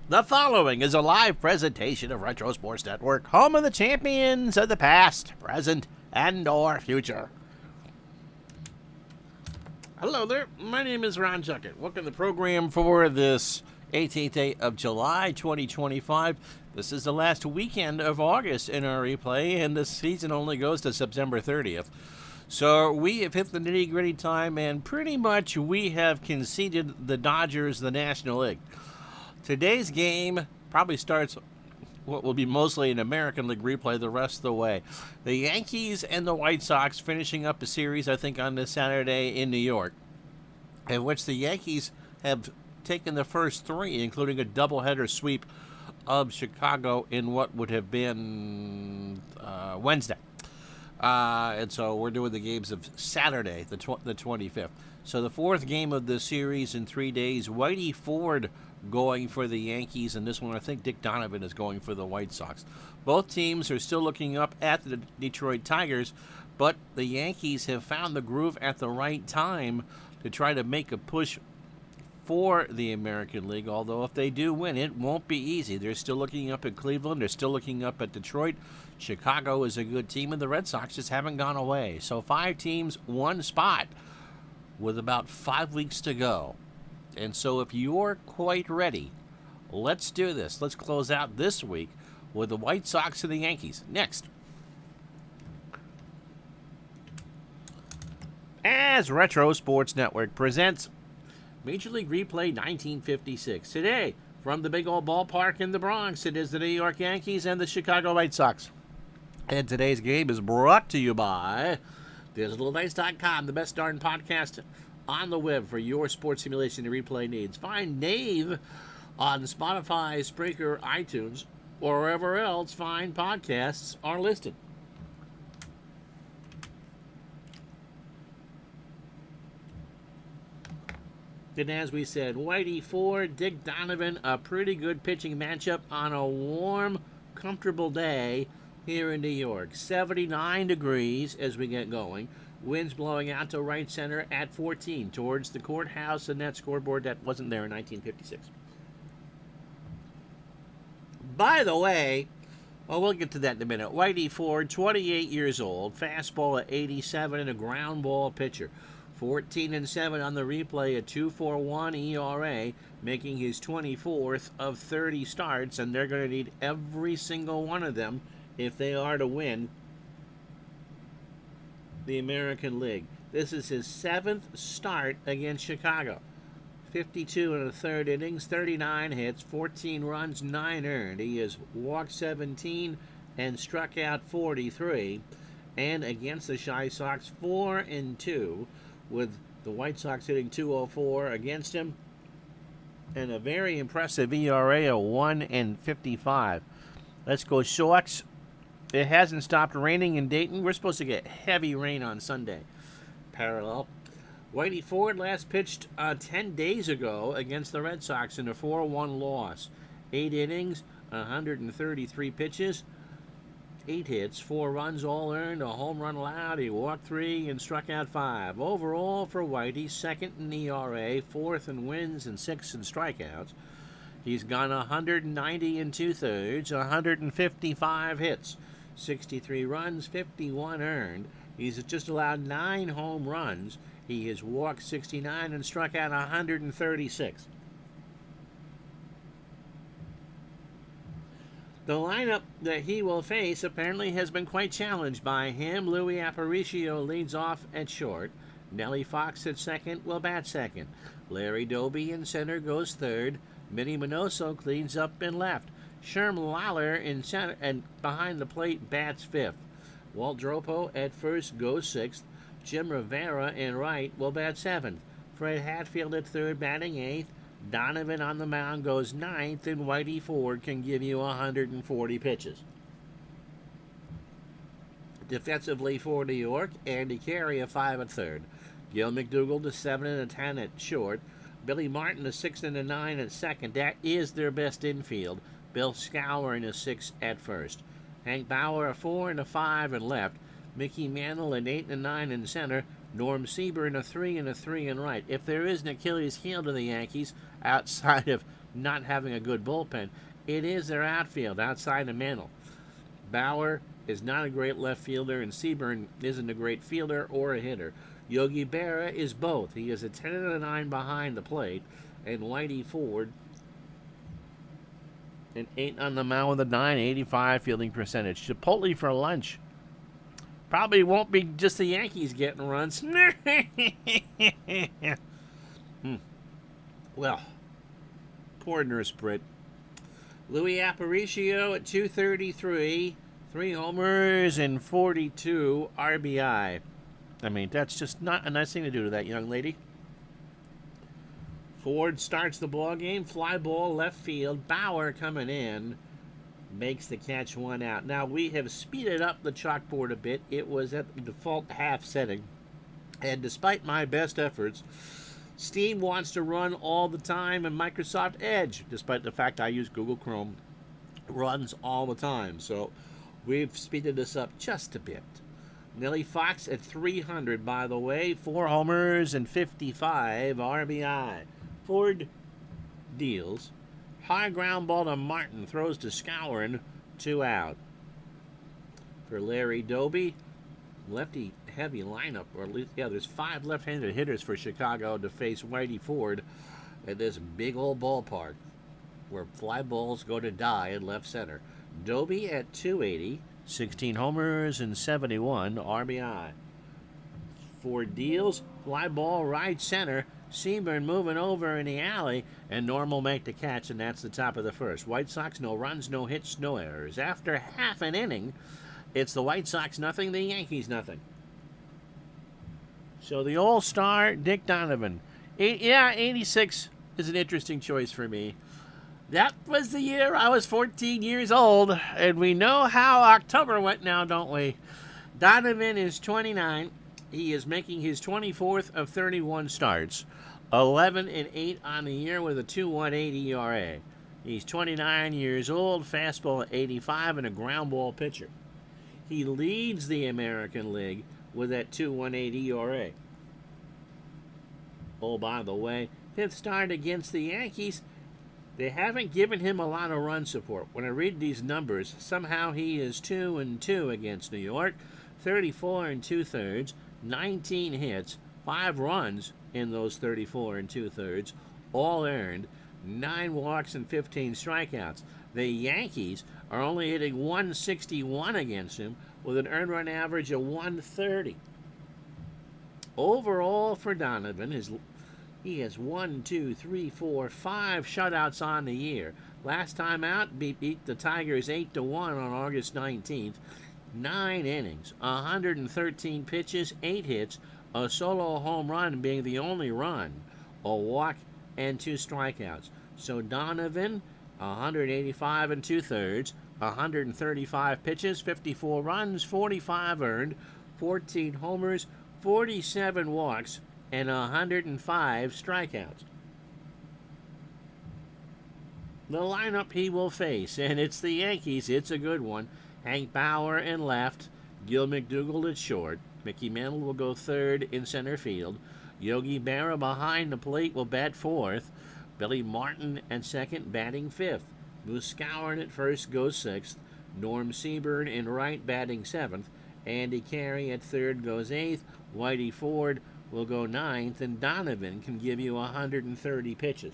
The following is a live presentation of Retro Sports Network, home of the champions of the past, present, and/or future. Hello there, my name is Ron Juckett. Welcome to the program for this 18th day of July 2025. This is the last weekend of August in our replay, and the season only goes to September 30th. So we have hit the nitty-gritty time, and pretty much we have conceded the Dodgers the National League. Today's game probably starts what will be mostly an American League replay the rest of the way. The Yankees and the White Sox finishing up a series, I think, on this Saturday in New York, in which the Yankees have taken the first three, including a doubleheader sweep of Chicago in what would have been Wednesday. And so we're doing the games of Saturday, the 25th. So the fourth game of the series in 3 days, Whitey Ford going for the Yankees, and this one I think Dick Donovan is going for the White Sox. Both teams are still looking up at the Detroit Tigers, but the Yankees have found the groove at the right time to try to make a push for the American League, although if they do win, it won't be easy. They're still looking up at Cleveland. They're still looking up at Detroit. Chicago is a good team, and the Red Sox just haven't gone away. So 5 teams, 1 spot with about 5 weeks to go. And so if you're quite ready, let's do this. Let's close out this week with the White Sox and the Yankees. Next. As Retro Sports Network presents Major League Replay 1956. Today, from the big old ballpark in the Bronx, it is the New York Yankees and the Chicago White Sox. And today's game is brought to you by DigitalDice.com, the best darn podcast on the web for your sports simulation and replay needs. Find Dave on Spotify, Spreaker, iTunes, or wherever else fine podcasts are listed. And as we said, Whitey Ford, Dick Donovan, a pretty good pitching matchup on a warm, comfortable day here in New York. 79 degrees as we get going. Winds blowing out to right center at 14 towards the courthouse and that scoreboard that wasn't there in 1956. By the way, well, we'll get to that in a minute. Whitey Ford, 28 years old, fastball at 87 and a ground ball pitcher. 14-7 on the replay, a 2.41 ERA, making his 24th of 30 starts, and they're going to need every single one of them if they are to win the American League. This is his 7th start against Chicago. 52 and a third innings, 39 hits, 14 runs, 9 earned. He has walked 17 and struck out 43. And against the Chi Sox, 4-2, with the White Sox hitting 204 against him. And a very impressive ERA of 1.55. Let's go Sox. It hasn't stopped raining in Dayton. We're supposed to get heavy rain on Sunday. Parallel. Whitey Ford last pitched 10 days ago against the Red Sox in a 4-1 loss. 8 innings, 133 pitches, 8 hits, 4 runs all earned, a home run allowed. He walked 3 and struck out 5. Overall for Whitey, 2nd in ERA, 4th in wins, and 6th in strikeouts. He's gone 190 2/3, 155 hits. 63 runs, 51 earned. He's just allowed 9 home runs. He has walked 69 and struck out 136. The lineup that he will face apparently has been quite challenged by him. Louis Aparicio leads off at short. Nellie Fox at second will bat second. Larry Doby in center goes third. Minnie Minoso cleans up in left. Sherm Lawler in center and behind the plate bats fifth. Walt Dropo at first goes sixth. Jim Rivera in right will bat seventh. Fred Hatfield at third batting eighth. Donovan on the mound goes ninth, and Whitey Ford can give you 140 pitches. Defensively for New York, Andy Carey a 5 at third. Gil McDougall to 7 and a 10 at short. Billy Martin a 6 and a 9 at second. That is their best infield. Bill Skowron a 6 at first. Hank Bauer a 4 and a 5 in left. Mickey Mantle an 8 and a 9 in center. Norm Seaburn a 3 and a 3 in right. If there is an Achilles heel to the Yankees, outside of not having a good bullpen. It is their outfield outside the Mantle. Bauer is not a great left fielder, and Seaburn isn't a great fielder or a hitter. Yogi Berra is both. He is a 10-9 behind the plate, and Whitey Ford an 8 on the mound with a 985 fielding percentage. Chipotle for lunch. Probably won't be just the Yankees getting runs. Well, poor Nurse Britt. Louis Aparicio at 233, 3 homers and 42 RBI. I mean, that's just not a nice thing to do to that young lady. Ford starts the ball game, fly ball left field. Bauer coming in, makes the catch, 1 out. Now, we have speeded up the chalkboard a bit. It was at the default half setting. And despite my best efforts, Steam wants to run all the time, and Microsoft Edge, despite the fact I use Google Chrome, runs all the time. So we've speeded this up just a bit. Nellie Fox at 300, by the way. 4 homers and 55 RBI. Ford deals. High ground ball to Martin. Throws to Skowron. 2 out. For Larry Doby, lefty heavy lineup, or at least, there's 5 left-handed hitters for Chicago to face Whitey Ford at this big old ballpark where fly balls go to die in left center. Doby at 280, 16 homers and 71 RBI. Ford deals, fly ball right center. Seaburn moving over in the alley, and Norm will make the catch, and that's the top of the first. White Sox, no runs, no hits, no errors. After half an inning, it's the White Sox nothing, the Yankees nothing. So the All-Star, Dick Donovan. 86 is an interesting choice for me. That was the year I was 14 years old, and we know how October went now, don't we? Donovan is 29. He is making his 24th of 31 starts. 11-8 on the year with a 2.18 ERA. He's 29 years old, fastball at 85, and a ground ball pitcher. He leads the American League with that 2.18 ERA. Oh, by the way, 5th start against the Yankees. They haven't given him a lot of run support. When I read these numbers, somehow he is 2-2 against New York, 34 2/3, 19 hits, 5 runs in those 34 2/3, all earned, 9 walks and 15 strikeouts. The Yankees are only hitting 161 against him with an earned run average of 130. Overall for Donovan, he has 5 shutouts on the year. Last time out, beat the Tigers 8-1 on August 19th. 9 innings, 113 pitches, 8 hits, a solo home run being the only run, a walk, and 2 strikeouts. So Donovan, 185 2/3, 135 pitches, 54 runs, 45 earned, 14 homers, 47 walks, and 105 strikeouts. The lineup he will face, and it's the Yankees, it's a good one. Hank Bauer in left, Gil McDougall at short. Mickey Mantle will go third in center field. Yogi Berra behind the plate will bat 4th. Billy Martin at second, batting 5th. Moose Skowron at first goes 6th. Norm Seaburn in right, batting 7th. Andy Carey at third goes 8th. Whitey Ford will go 9th, and Donovan can give you 130 pitches.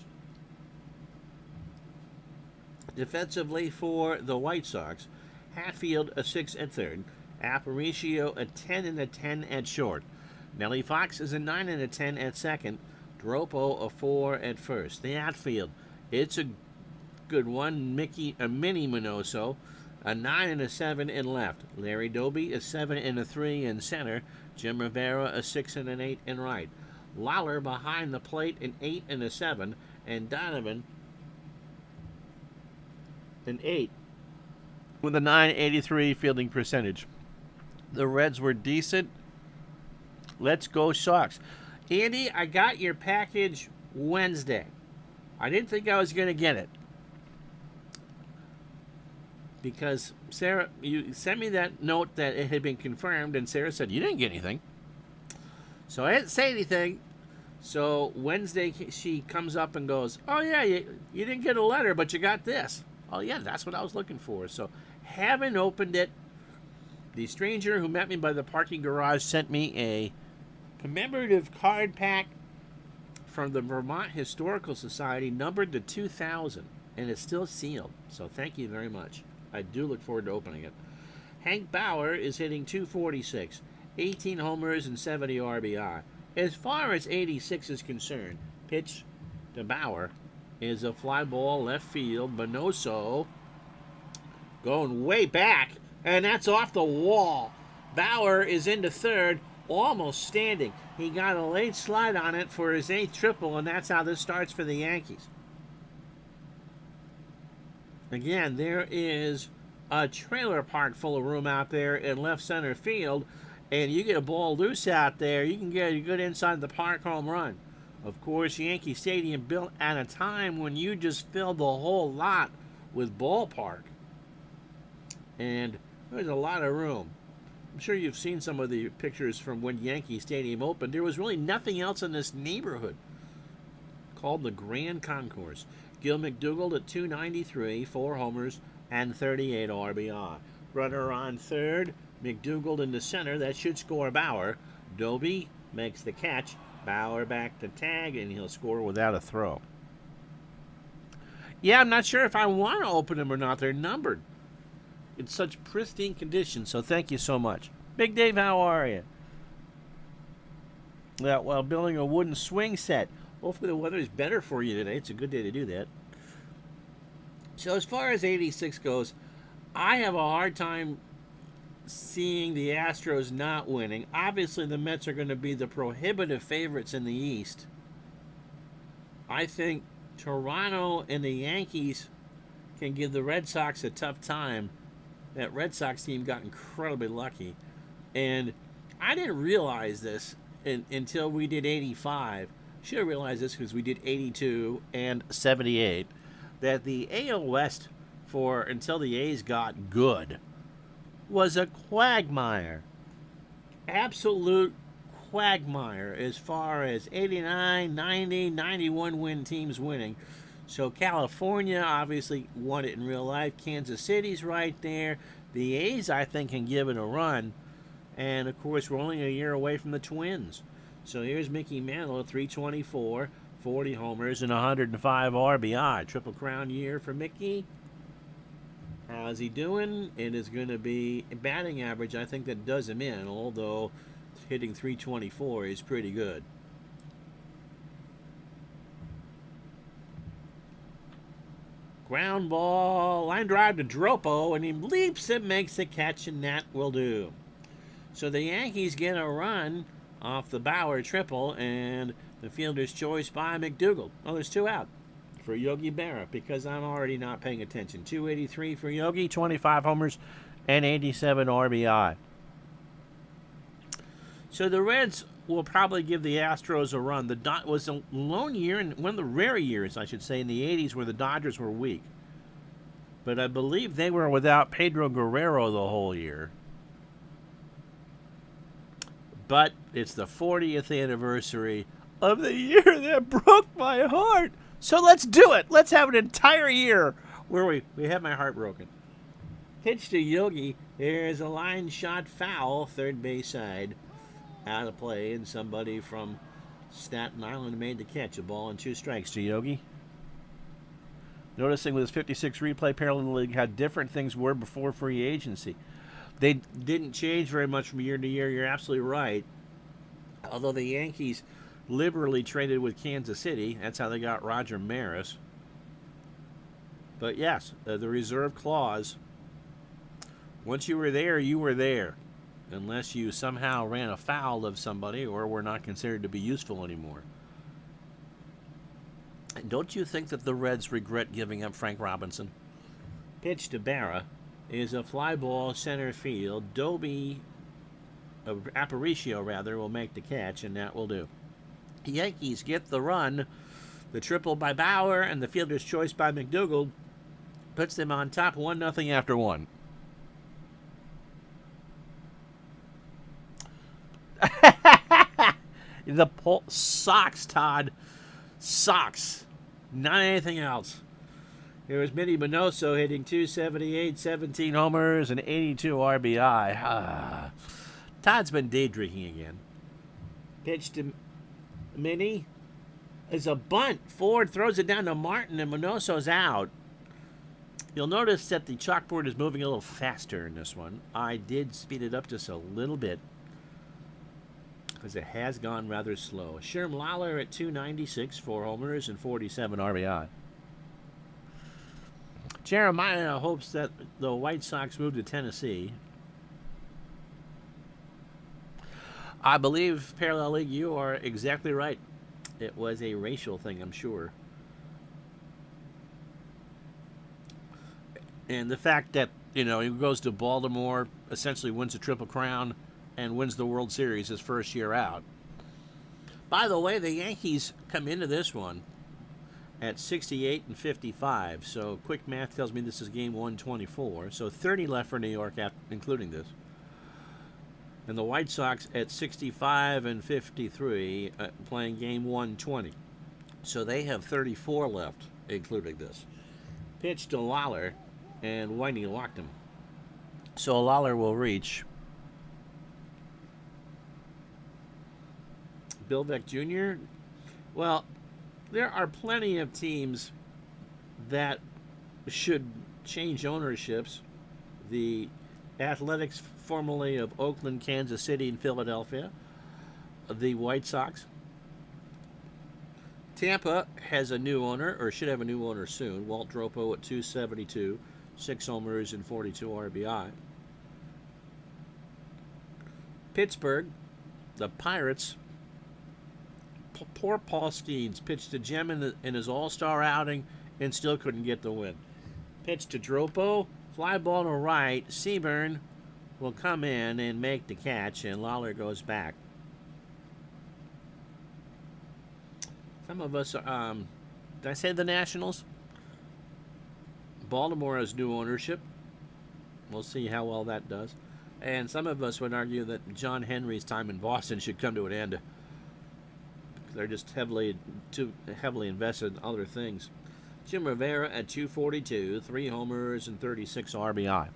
Defensively for the White Sox, Hatfield a 6 at third, Aparicio a 10 at short. Nellie Fox is a 9 10 at second, Dropo a 4 at first. The outfield, it's a good one. Mini Minoso, a 9 7 in left. Larry Doby a 7 3 in center. Jim Rivera a 6 8 in right. Lawler behind the plate an 8 7, and Donovan an 8 with a 983 fielding percentage. The Reds were decent. Let's go Sox. Andy, I got your package Wednesday. I didn't think I was going to get it, because Sarah, you sent me that note that it had been confirmed, and Sarah said, you didn't get anything. So I didn't say anything. So Wednesday, she comes up and goes, "Oh yeah, you didn't get a letter, but you got this." Oh yeah, that's what I was looking for. So, haven't opened it. The stranger who met me by the parking garage sent me a commemorative card pack from the Vermont Historical Society, numbered to 2000, and it's still sealed. So thank you very much. I do look forward to opening it. Hank Bauer is hitting .246, 18 homers and 70 RBI. As far as 86 is concerned, pitch to Bauer is a fly ball left field. Bonoso going way back, and that's off the wall. Bauer is into third, almost standing. He got a late slide on it for his 8th triple, and that's how this starts for the Yankees. Again, there is a trailer park full of room out there in left center field, and you get a ball loose out there, you can get a good inside the park home run. Of course, Yankee Stadium built at a time when you just filled the whole lot with ballpark. And there's a lot of room. I'm sure you've seen some of the pictures from when Yankee Stadium opened. There was really nothing else in this neighborhood. Called the Grand Concourse. Gil McDougald at .293, 4 homers, and 38 RBI. Runner on third, McDougald in the center. That should score Bauer. Doby makes the catch. Bauer back to tag, and he'll score without a throw. Yeah, I'm not sure if I want to open them or not. They're numbered in such pristine condition, so thank you so much. Big Dave, how are you? Yeah, well, building a wooden swing set. Hopefully the weather is better for you today. It's a good day to do that. So as far as 86 goes, I have a hard time seeing the Astros not winning. Obviously, the Mets are going to be the prohibitive favorites in the East. I think Toronto and the Yankees can give the Red Sox a tough time. That Red Sox team got incredibly lucky. And I didn't realize this until we did 85. Should have realized this because we did 82 and 78. That the AL West, for until the A's got good, was a quagmire. Absolute quagmire as far as 89, 90, 91 win teams winning. So California obviously won it in real life. Kansas City's right there. The A's, I think, can give it a run. And, of course, we're only a year away from the Twins. So here's Mickey Mantle at .324, 40 homers, and 105 RBI. Triple Crown year for Mickey. How's he doing? It is going to be a batting average, I think, that does him in, although hitting .324 is pretty good. Ground ball, line drive to Dropo, and he leaps and makes the catch, and that will do. So the Yankees get a run off the Bauer triple, and the fielder's choice by McDougald. Oh, there's 2 out for Yogi Berra because I'm already not paying attention. 283 for Yogi, 25 homers, and 87 RBI. So the Reds will probably give the Astros a run. The was a lone year, and one of the rare years, I should say, in the 80s where the Dodgers were weak. But I believe they were without Pedro Guerrero the whole year. But it's the 40th anniversary of the year that broke my heart. So let's do it. Let's have an entire year where we have my heart broken. Pitch to Yogi. There's a line shot foul, third base side. Out of play, and somebody from Staten Island made the catch. A ball and 2 strikes to Yogi. Noticing with his 56 replay parallel league how different things were before free agency. They didn't change very much from year to year. You're absolutely right. Although the Yankees liberally traded with Kansas City. That's how they got Roger Maris. But yes, the reserve clause. Once you were there, you were there. Unless you somehow ran afoul of somebody or were not considered to be useful anymore. And don't you think that the Reds regret giving up Frank Robinson? Pitch to Berra is a fly ball center field. Aparicio will make the catch, and that will do. The Yankees get the run. The triple by Bauer and the fielder's choice by McDougald puts them on top 1-0 after 1. The Sox, Todd. Sox. Not anything else. There was Minnie Minoso hitting 278, 17 homers, and 82 RBI. Todd's been day drinking again. Pitch to Minnie is a bunt. Ford throws it down to Martin, and Minoso's out. You'll notice that the chalkboard is moving a little faster in this one. I did speed it up just a little bit because it has gone rather slow. Sherm Lawler at 296, 4 homers, and 47 RBI. Jeremiah hopes that the White Sox move to Tennessee. I believe, Parallel League, you are exactly right. It was a racial thing, I'm sure. And the fact that, he goes to Baltimore, essentially wins a Triple Crown, and wins the World Series his first year out. By the way, the Yankees come into this one at 68 and 55. So quick math tells me this is game 124. So 30 left for New York, including this. And the White Sox at 65 and 53, playing game 120. So they have 34 left, including this. Pitch to Lawler, and Whitey locked him. So Lawler will reach. Bill Veeck Jr., well, there are plenty of teams that should change ownerships. The Athletics, formerly of Oakland, Kansas City, and Philadelphia. The White Sox. Tampa has a new owner, or should have a new owner soon. Walt Dropo at 272, 6 homers and 42 RBI. Pittsburgh, the Pirates. Poor Paul Skeens pitched to Gem in his all-star outing and still couldn't get the win. Pitch to Dropo, fly ball to right. Seaburn will come in and make the catch, and Lawler goes back. Some of us, did I say the Nationals? Baltimore has new ownership. We'll see how well that does. And some of us would argue that John Henry's time in Boston should come to an end. They're just too heavily invested in other things. Jim Rivera at 242, 3 homers and 36 RBI.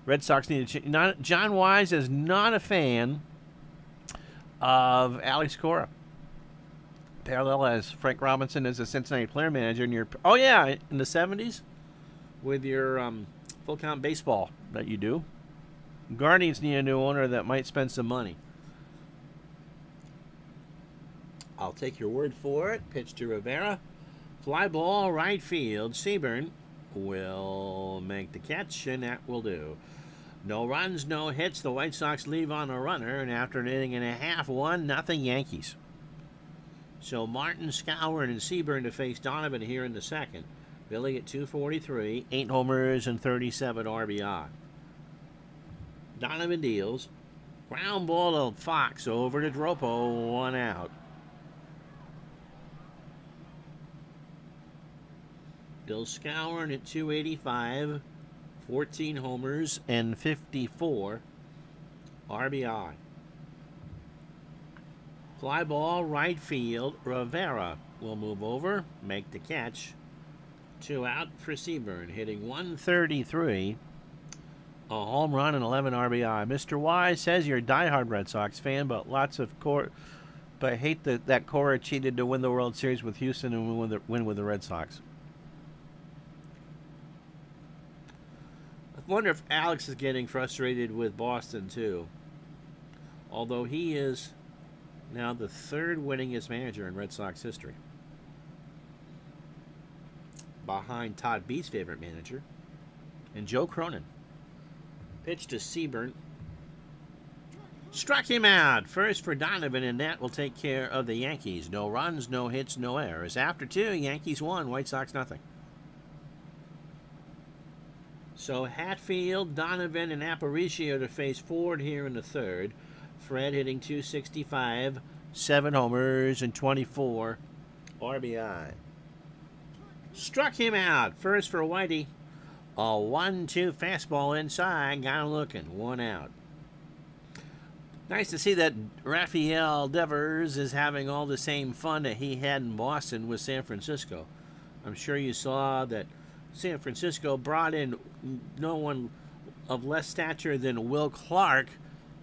Red Sox need to change. John Wise is not a fan of Alex Cora. Parallel as Frank Robinson as a Cincinnati player manager in your in the 70s with your full count baseball that you do. Guardians need a new owner that might spend some money. I'll take your word for it. Pitch to Rivera. Fly ball right field. Seaburn will make the catch, and that will do. No runs, no hits. The White Sox leave on a runner, and after an inning and a half, 1-0 Yankees. So Martin, Skowron, and Seaburn to face Donovan here in the second. Billy at 243, 8 homers and 37 RBI. Donovan deals. Ground ball to Fox over to Dropo, 1 out. Bill Skowron at 285, 14 homers and 54 RBI. Fly ball right field. Rivera will move over, make the catch. 2 out for Seaburn, hitting 133, a home run and 11 RBI. Mr. Wise says you're a diehard Red Sox fan, but hate that Cora cheated to win the World Series with Houston and win with the Red Sox. I wonder if Alex is getting frustrated with Boston too. Although he is now the 3rd winningest manager in Red Sox history, behind Todd Beat's favorite manager and Joe Cronin. Pitch to Seaburn. Struck him out. First for Donovan, and that will take care of the Yankees. No runs, no hits, no errors. After 2, Yankees 1, White Sox nothing. So Hatfield, Donovan, and Aparicio to face Ford here in the 3rd. Fred hitting 265, 7 homers and 24 RBI. Struck him out. First for Whitey. A 1-2 fastball inside. Got him looking. 1 out. Nice to see that Rafael Devers is having all the same fun that he had in Boston with San Francisco. I'm sure you saw that San Francisco brought in no one of less stature than Will Clark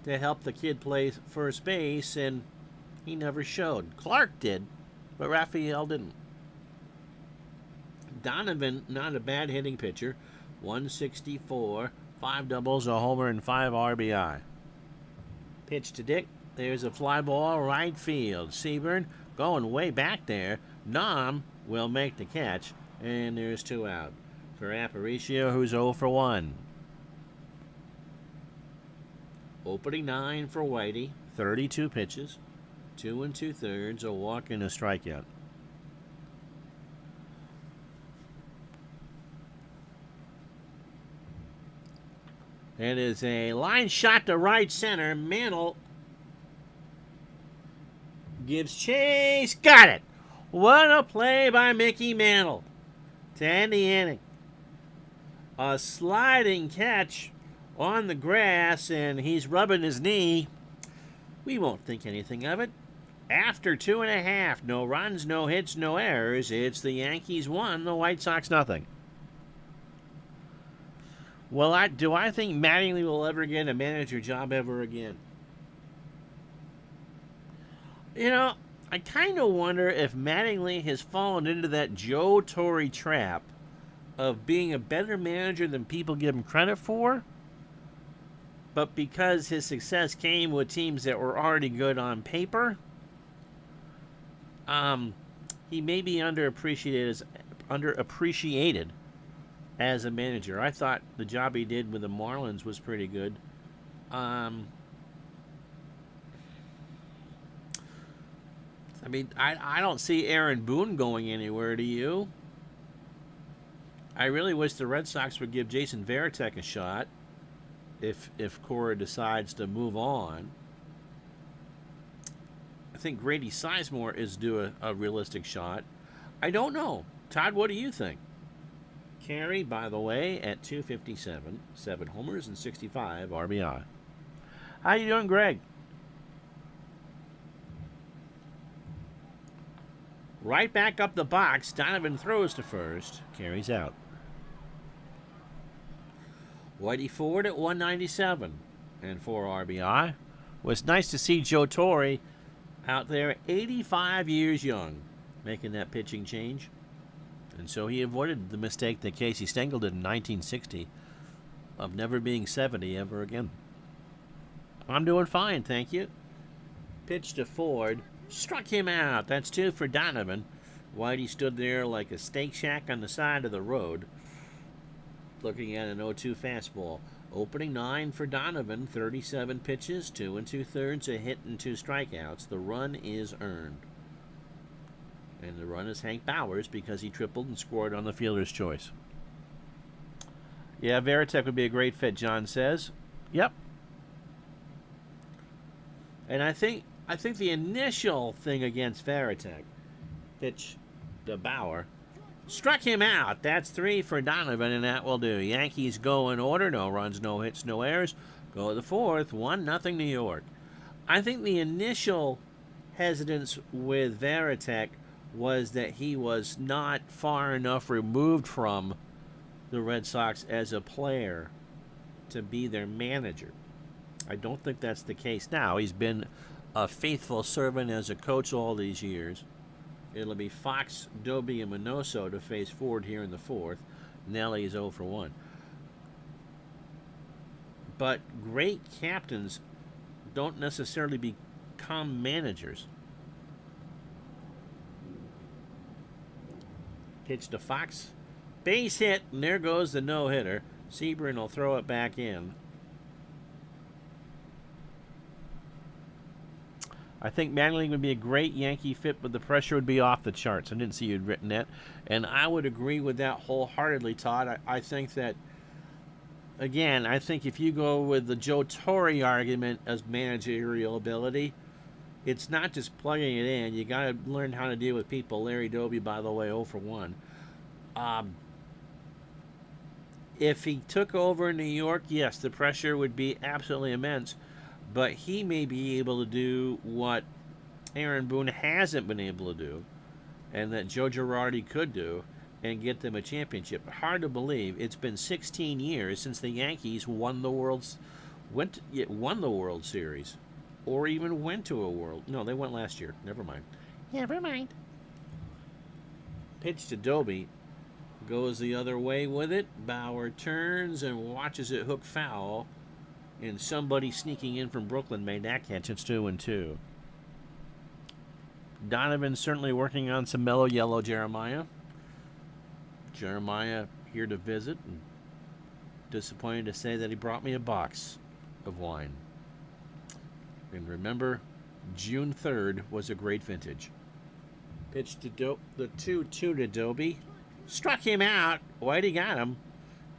to help the kid play first base, and he never showed. Clark did, but Rafael didn't. Donovan, not a bad hitting pitcher, 164, 5 doubles, a homer, and 5 RBI. Pitch to Dick. There's a fly ball right field. Seaburn going way back there. Nom will make the catch, and there's 2 out. For Aparicio, who's 0 for 1. Opening 9 for Whitey. 32 pitches. 2 2/3, a walk and a strikeout. It is a line shot to right center. Mantle gives chase. Got it. What a play by Mickey Mantle to end the inning. A sliding catch on the grass, and he's rubbing his knee. We won't think anything of it. After 2.5, no runs, no hits, no errors, it's the Yankees 1, the White Sox nothing. Well, do I think Mattingly will ever get a manager job ever again? You know, I kind of wonder if Mattingly has fallen into that Joe Torre trap of being a better manager than people give him credit for. But because his success came with teams that were already good on paper, he may be underappreciated as a manager. I thought the job he did with the Marlins was pretty good. I mean, I don't see Aaron Boone going anywhere, do you? I really wish the Red Sox would give Jason Varitek a shot if Cora decides to move on. I think Grady Sizemore is due a realistic shot. I don't know. Todd, what do you think? Carey, by the way, at 257, 7 homers and 65 RBI. How you doing, Greg? Right back up the box. Donovan throws to first. Carey's out. Whitey Ford at 197 and 4 RBI. Was nice to see Joe Torre out there, 85 years young, making that pitching change. And so he avoided the mistake that Casey Stengel did in 1960 of never being 70 ever again. I'm doing fine, thank you. Pitch to Ford. Struck him out. That's 2 for Donovan. Whitey stood there like a steak shack on the side of the road, looking at an 0-2 fastball. Opening 9 for Donovan. 37 pitches, 2 2/3, a hit and 2 strikeouts. The run is earned. And the run is Hank Bowers because he tripled and scored on the fielder's choice. Yeah, Varitek would be a great fit, John says. Yep. And I think the initial thing against Varitek, pitch to Bauer, struck him out. That's 3 for Donovan, and that will do. Yankees go in order. No runs, no hits, no errors. Go to the 4th. 1-0 New York. I think the initial hesitance with Varitek was that he was not far enough removed from the Red Sox as a player to be their manager. I don't think that's the case now. He's been a faithful servant as a coach all these years. It'll be Fox, Doby, and Minoso to face Ford here in the 4th. Nelly is 0 for 1. But great captains don't necessarily become managers. Pitch to Fox. Base hit, and there goes the no-hitter. Seaburn will throw it back in. I think Mattingly would be a great Yankee fit, but the pressure would be off the charts. I didn't see you'd written that. And I would agree with that wholeheartedly, Todd. I think that, again, I think if you go with the Joe Torre argument as managerial ability, it's not just plugging it in. You got to learn how to deal with people. Larry Doby, by the way, 0 for 1. If he took over in New York, yes, the pressure would be absolutely immense. but he may be able to do what Aaron Boone hasn't been able to do, and that Joe Girardi could do, and get them a championship. Hard to believe. It's been 16 years since the Yankees won the World Series, or even went to a World. No, they went last year. Never mind. Never mind. Pitch to Doby. Goes the other way with it. Bauer turns and watches it hook foul. And somebody sneaking in from Brooklyn made that catch. It's 2-2. Donovan certainly working on some mellow yellow Jeremiah. Jeremiah here to visit. And disappointed to say that he brought me a box of wine. And remember, June 3rd was a great vintage. Pitch to the 2-2 to Doby. Struck him out. Whitey got him.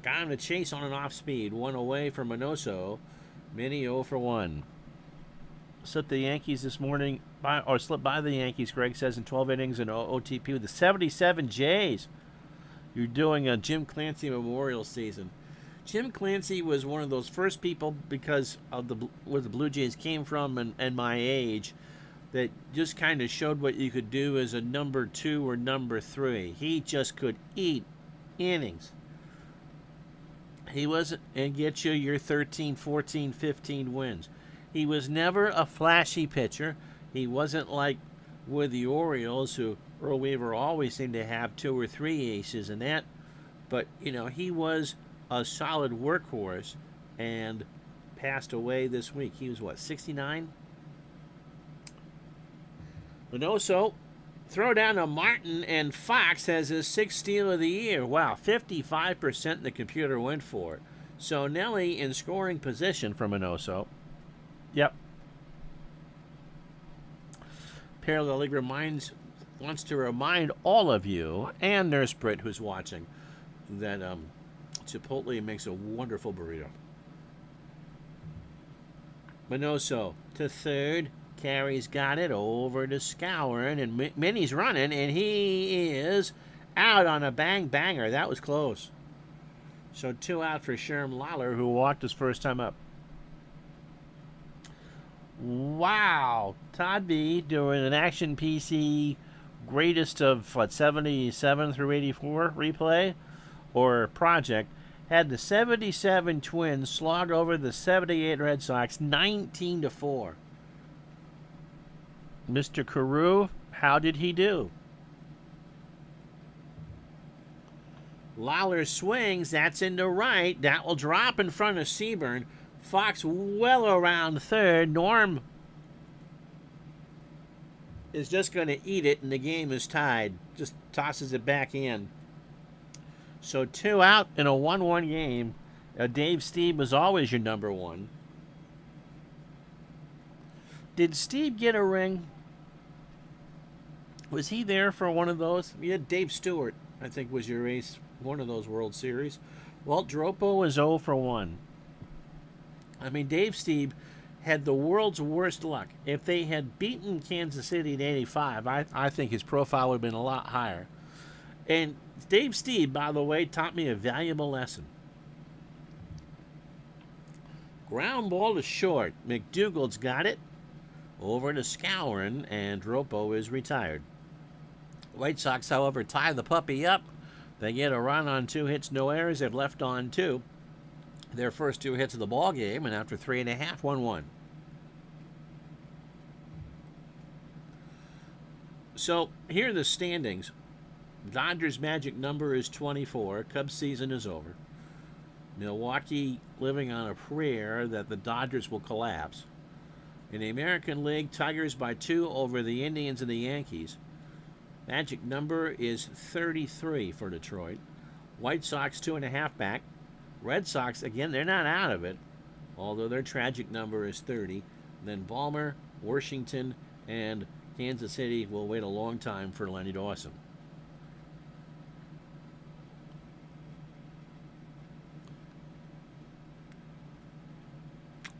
Got him to chase on an off speed. One away from Minoso. Minnie 0 for 1. Slipped the Yankees this morning, slipped by the Yankees, Greg says, in 12 innings and OTP with the 77 Jays. You're doing a Jim Clancy Memorial season. Jim Clancy was one of those first people, because of where the Blue Jays came from and my age, that just kind of showed what you could do as a number 2 or number 3. He just could eat innings. He wasn't, and get you your 13, 14, 15 wins. He was never a flashy pitcher. He wasn't like with the Orioles, who Earl Weaver always seemed to have 2 or 3 aces in that. But, he was a solid workhorse and passed away this week. He was, 69? Lenoso, throw down to Martin, and Fox has his 6th steal of the year. Wow, 55% the computer went for it. So Nelly in scoring position for Minoso. Yep. Parallel League wants to remind all of you, and Nurse Britt, who's watching, that Chipotle makes a wonderful burrito. Minoso to third. Carey's got it over to Scourin, and Minnie's running, and he is out on a bang-banger. That was close. So 2 out for Sherm Lawler, who walked his first time up. Wow. Todd B. doing an Action PC greatest of, 77 through 84 replay or project. Had the 77 Twins slog over the 78 Red Sox 19-4. Mr. Carew, how did he do? Lawler swings. That's into right. That will drop in front of Seaburn. Fox well around third. Norm is just going to eat it, and the game is tied. Just tosses it back in. So 2 out in a 1-1 game. Dave Steve was always your number 1. Did Steve get a ring? Was he there for one of those? You had Dave Stewart, I think, was your ace, one of those World Series. Walt Dropo was 0 for 1. I mean, Dave Steve had the world's worst luck. If they had beaten Kansas City in 85, I think his profile would have been a lot higher. And Dave Steve, by the way, taught me a valuable lesson. Ground ball to short. McDougald's got it. Over to Scourin, and Dropo is retired. White Sox, however, tie the puppy up. They get a run on 2 hits, no errors. They've left on 2. Their first 2 hits of the ball game, and after 3.5, 1-1. So here are the standings. Dodgers' magic number is 24. Cubs season is over. Milwaukee living on a prayer that the Dodgers will collapse. In the American League, Tigers by 2 over the Indians and the Yankees. Magic number is 33 for Detroit. White Sox 2.5 back. Red Sox, again, they're not out of it, although their tragic number is 30. Then Balmer, Washington, and Kansas City will wait a long time for Lenny Dawson.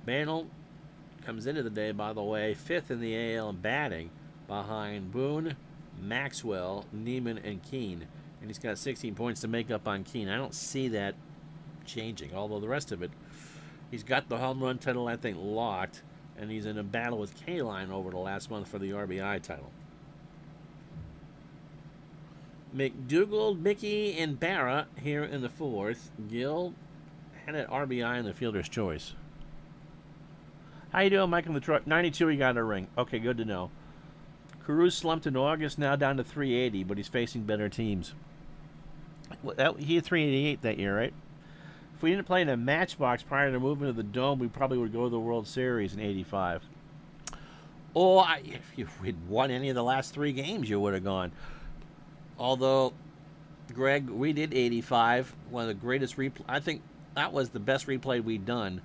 Mantle comes into the day, by the way, 5th in the AL in batting behind Boone, Maxwell, Neiman, and Keene. And he's got 16 points to make up on Keene. I don't see that changing, although the rest of it, he's got the home run title, I think, locked. and he's in a battle with K-Line over the last month for the RBI title. McDougald, Mickey, and Barra here in the fourth. Gill had an RBI in the fielder's choice. How you doing, Mike in the truck? 92, he got a ring. Okay, good to know. Carew slumped in August, now down to 380, but he's facing better teams. He had 388 that year, right? If we didn't play in a Matchbox prior to moving to the Dome, we probably would go to the World Series in 85. Or if we'd won any of the last 3 games, you would have gone. Although, Greg, we did 85, one of the greatest replay. I think that was the best replay we'd done.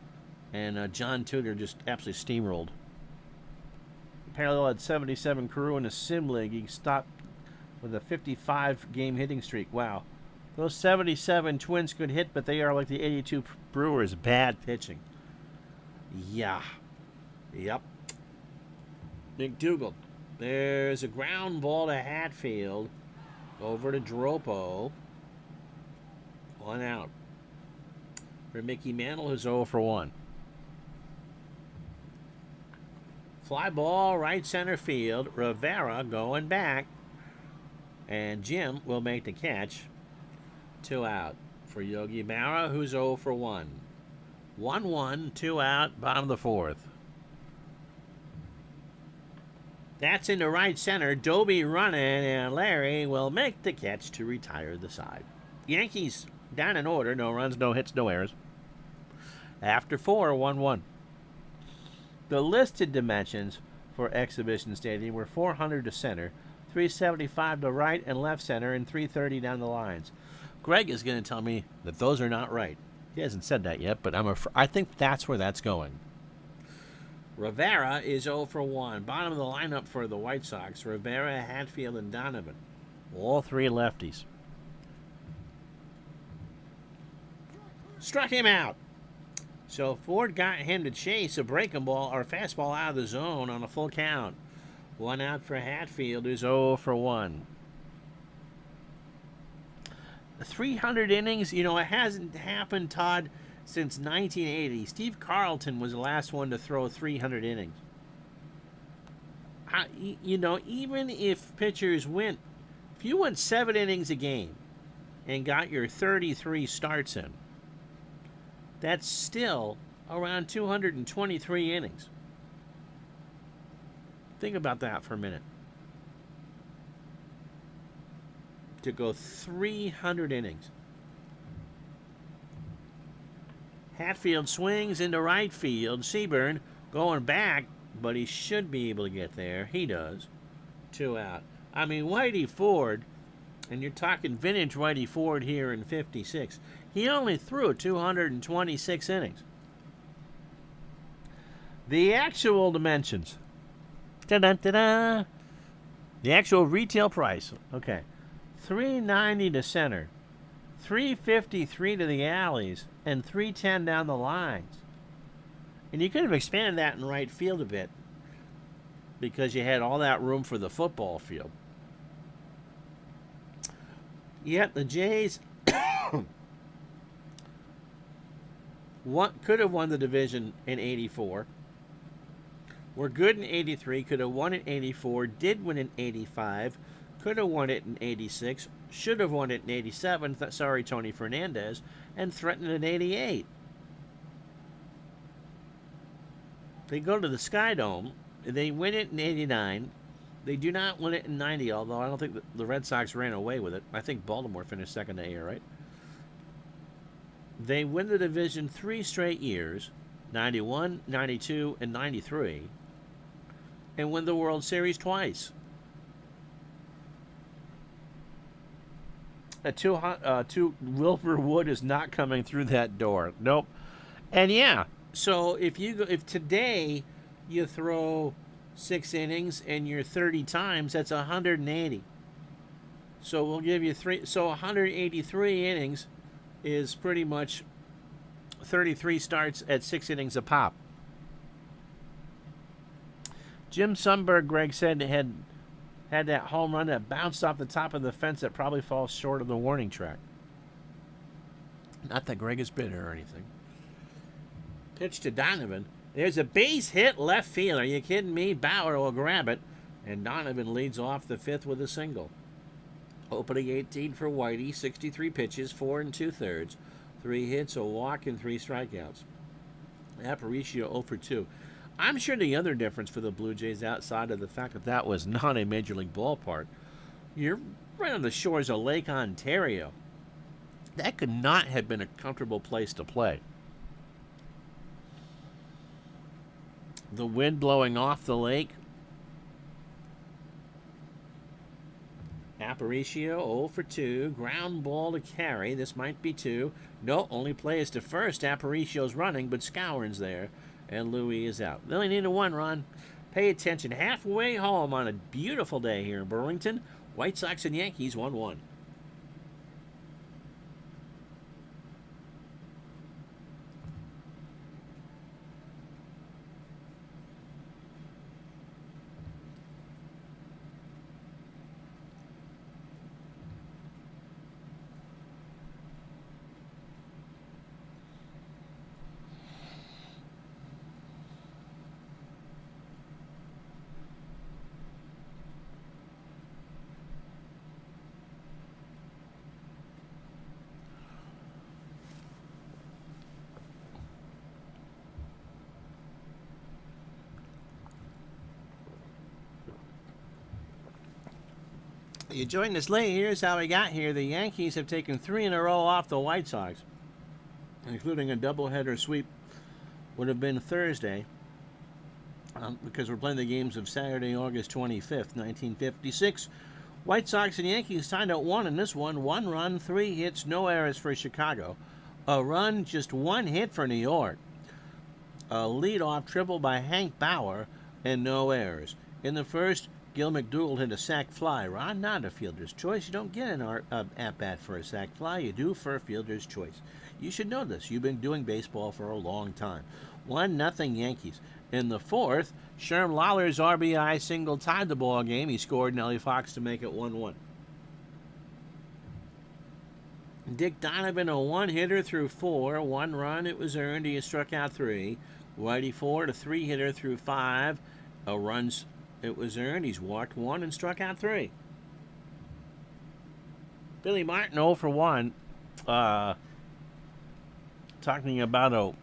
And John Tudor just absolutely steamrolled. Parallel had 77 Carew in a sim league. He stopped with a 55-game hitting streak. Wow. Those 77 Twins could hit, but they are like the 82 Brewers. Bad pitching. Yeah. Yep. McDougald. There's a ground ball to Hatfield. Over to Dropo. 1 out. For Mickey Mantle, who's 0 for 1. Fly ball, right center field. Rivera going back. And Jim will make the catch. 2 out for Yogi Berra, who's 0 for 1. 1-1, 2 out, bottom of the fourth. That's into right center. Doby running, and Larry will make the catch to retire the side. Yankees down in order. No runs, no hits, no errors. After 4, 1-1. The listed dimensions for Exhibition Stadium were 400 to center, 375 to right and left center, and 330 down the lines. Greg is going to tell me that those are not right. He hasn't said that yet, but I think that's where that's going. Rivera is 0 for 1. Bottom of the lineup for the White Sox. Rivera, Hatfield, and Donovan. All 3 lefties. Struck him out. So Ford got him to chase a breaking ball or fastball out of the zone on a full count. 1 out for Hatfield, who's 0 for 1. 300 innings, it hasn't happened, Todd, since 1980. Steve Carlton was the last one to throw 300 innings. Even if pitchers went, if you went 7 innings a game and got your 33 starts in, that's still around 223 innings. Think about that for a minute. To go 300 innings. Hatfield swings into right field. Seaburn going back, but he should be able to get there. He does. 2 out. I mean, Whitey Ford, and you're talking vintage Whitey Ford here in 56, he only threw 226 innings. The actual dimensions. Da-da-da-da. The actual retail price. Okay. $390 to center, $353 to the alleys, and $310 down the lines. And you could have expanded that in right field a bit because you had all that room for the football field. Yet the Jays could have won the division in 84. Were good in 83, could have won in 84, did win in 85, could have won it in 86, should have won it in 87, sorry Tony Fernandez, and threatened it in 88. They go to the Sky Dome, they win it in 89, they do not win it in 90, although I don't think the Red Sox ran away with it. I think Baltimore finished second that year, right? They win the division 3 straight years, 91, 92, and 93, and win the World Series twice. Wilbur Wood is not coming through that door. Nope. And yeah, so if today you throw 6 innings and you're 30 times, that's 180. So we'll give you 3. So 183 innings is pretty much 33 starts at 6 innings a pop. Jim Sundberg, Greg said, had that home run that bounced off the top of the fence that probably falls short of the warning track. Not that Greg is bitter or anything. Pitch to Donovan. There's a base hit left field. Are you kidding me? Bauer will grab it. And Donovan leads off the fifth with a single. Opening 18 for Whitey, 63 pitches, 4 2/3. 3 hits, a walk, and 3 strikeouts. Aparicio 0 for 2. I'm sure the other difference for the Blue Jays, outside of the fact that that was not a Major League ballpark, you're right on the shores of Lake Ontario. That could not have been a comfortable place to play. The wind blowing off the lake. Aparicio 0 for 2. Ground ball to Carey. This might be 2. No, only play is to first. Aparicio's running, but Scourin's there. And Louis is out. They only need a 1 run. Pay attention. Halfway home on a beautiful day here in Burlington. White Sox and Yankees 1-1. You joined us late. Here's how we got here. The Yankees have taken 3 in a row off the White Sox, including a doubleheader sweep would have been Thursday, because we're playing the games of Saturday, August 25th, 1956. White Sox and Yankees tied at 1 in this one. 1 run, 3 hits, no errors for Chicago. A run, just 1 hit for New York. A leadoff triple by Hank Bauer, and no errors. In the first, Gil McDougall hit a sac fly. Ron, not a fielder's choice. You don't get an at-bat for a sac fly. You do for a fielder's choice. You should know this. You've been doing baseball for a long time. 1-0 Yankees. In the fourth, Sherm Lollar's RBI single tied the ball game. He scored Nellie Fox to make it 1-1. Dick Donovan, a 1-hitter through 4. 1 run, it was earned. He struck out 3. Whitey Ford, a 3-hitter through 5. A runs, it was earned. He's walked 1 and struck out 3. Billy Martin 0 for 1. Talking about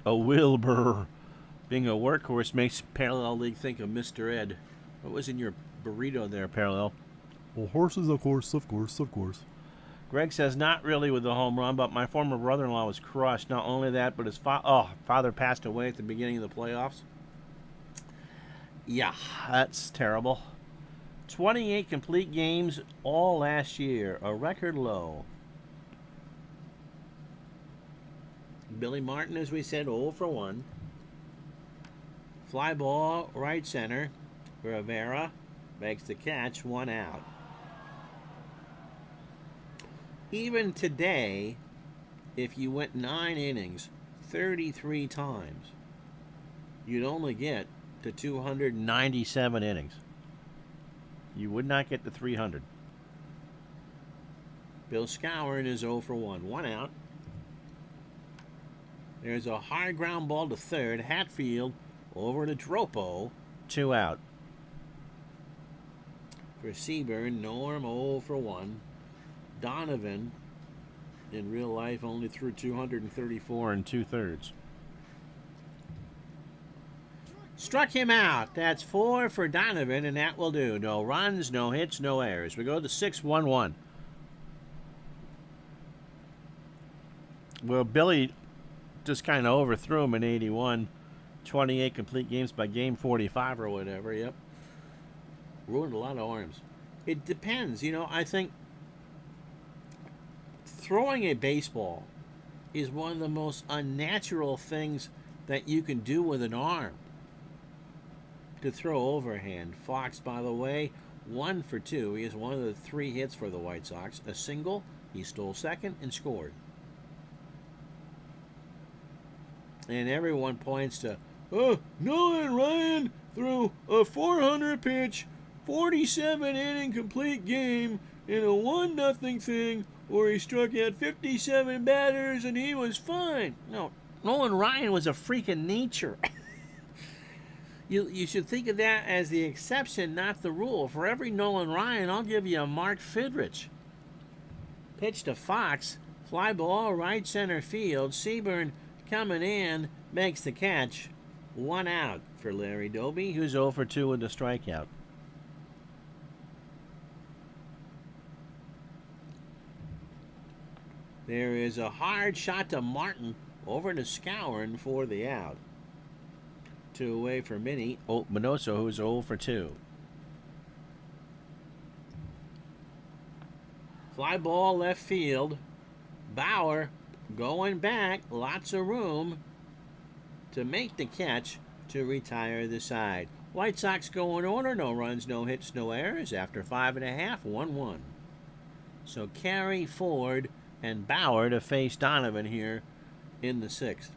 a Wilbur being a workhorse makes Parallel League think of Mr. Ed. What was in your burrito there, Parallel? Well, horses, of course. Greg says, not really with the home run, but my former brother-in-law was crushed. Not only that, but his father passed away at the beginning of the playoffs. Yeah, that's terrible. 28 complete games all last year, a record low. Billy Martin, as we said, 0 for 1. Fly ball, right center. Rivera makes the catch, 1 out. Even today, if you went 9 innings, 33 times, you'd only get to 297 innings. You would not get to 300. Bill Skowron is 0 for 1. 1 out. There's a high ground ball to third. Hatfield over to Dropo. 2 out. For Seaburn, Norm 0 for 1. Donovan, in real life, only threw 234 2/3. Struck him out. That's 4 for Donovan, and that will do. No runs, no hits, no errors. We go to 6-1-1. Well, Billy just kind of overthrew him in 81. 28 complete games by game 45 or whatever. Yep. Ruined a lot of arms. It depends. I think throwing a baseball is one of the most unnatural things that you can do with an arm. To throw overhand. Fox, by the way, 1 for 2. He has one of the 3 hits for the White Sox. A single. He stole second and scored. And everyone points to, Nolan Ryan threw a 400 pitch, 47 inning complete game in a 1-0 thing where he struck out 57 batters and he was fine. No, Nolan Ryan was a freak of nature. You should think of that as the exception, not the rule. For every Nolan Ryan, I'll give you a Mark Fidrich. Pitch to Fox, fly ball right center field. Seaburn coming in, makes the catch. 1 out for Larry Doby, who's 0 for 2 with a strikeout. There is a hard shot to Martin, over to Skowron for the out. 2 away for Minoso, who's 0 for 2. Fly ball left field. Bauer going back, lots of room to make the catch to retire the side. White Sox go in order, no runs, no hits, no errors. After 5.5, 1-1. So Carey, Ford, and Bauer to face Donovan here in the 6th.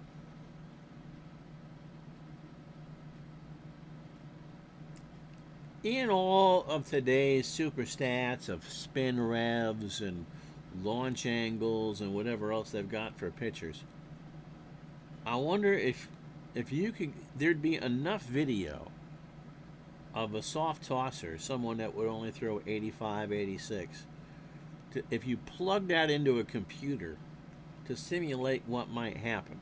In all of today's super stats of spin revs and launch angles and whatever else they've got for pitchers, I wonder if there'd be enough video of a soft tosser, someone that would only throw 85, 86, if you plug that into a computer to simulate what might happen.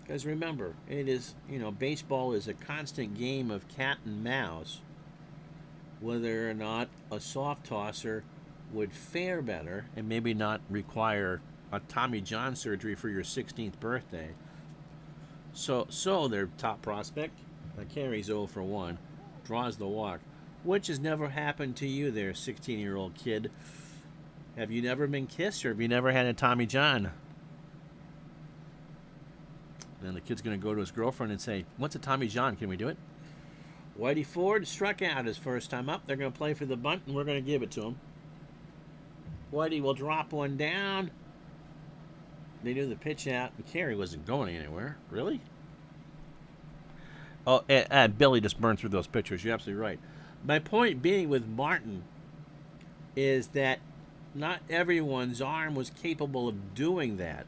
Because remember, it is, baseball is a constant game of cat and mouse. Whether or not a soft tosser would fare better and maybe not require a Tommy John surgery for your 16th birthday. So their top prospect carries 0 for 1, draws the walk, which has never happened to you there, 16-year-old kid. Have you never been kissed, or have you never had a Tommy John? Then the kid's going to go to his girlfriend and say, "What's a Tommy John? Can we do it?" Whitey Ford struck out his first time up. They're going to play for the bunt, and we're going to give it to him. Whitey will drop one down. They knew the pitch out, and Carey wasn't going anywhere. Really? Oh, and Billy just burned through those pitchers. You're absolutely right. My point being with Martin is that not everyone's arm was capable of doing that.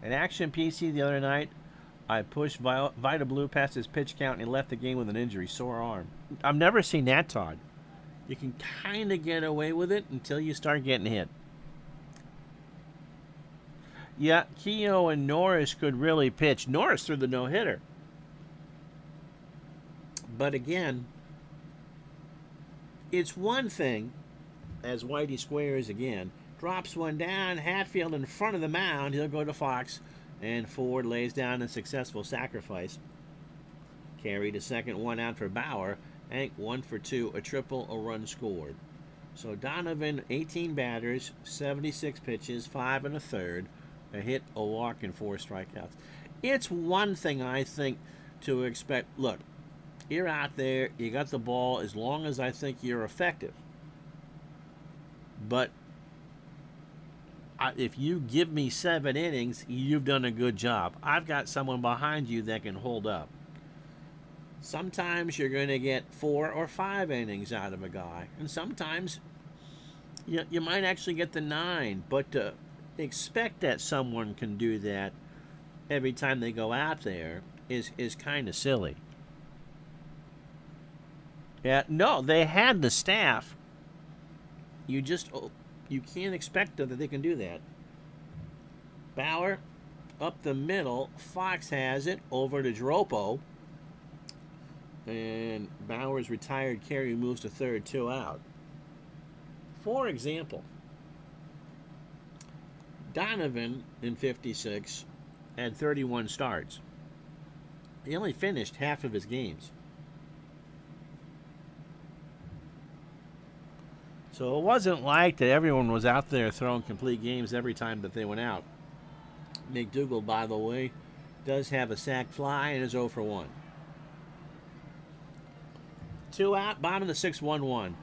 An Action PC the other night, I pushed Vita Blue past his pitch count and he left the game with an injury, sore arm. I've never seen that, Todd. You can kind of get away with it until you start getting hit. Yeah, Keogh and Norris could really pitch. Norris threw the no-hitter. But again, it's one thing, as Whitey squares again, drops one down, Hatfield in front of the mound, he'll go to Fox, and Ford lays down a successful sacrifice. Carey to second, 1 out for Bauer. Hank 1 for 2, a triple, a run scored. So Donovan, 18 batters, 76 pitches, 5 1/3, a hit, a walk, and 4 strikeouts. It's one thing, I think, to expect. Look, you're out there, you got the ball, as long as I think you're effective. But if you give me 7 innings, you've done a good job. I've got someone behind you that can hold up. Sometimes you're going to get 4 or 5 innings out of a guy, and sometimes you might actually get the 9. But to expect that someone can do that every time they go out there is kind of silly. Yeah, no, they had the staff. You can't expect that they can do that. Bauer up the middle. Fox has it over to Dropo. And Bauer's retired. Carey moves to third, 2 out. For example, Donovan in 56 had 31 starts. He only finished half of his games. So it wasn't like that everyone was out there throwing complete games every time that they went out. McDougal, by the way, does have a sac fly and is 0 for 1. 2 out, bottom of the 6th, 1-1.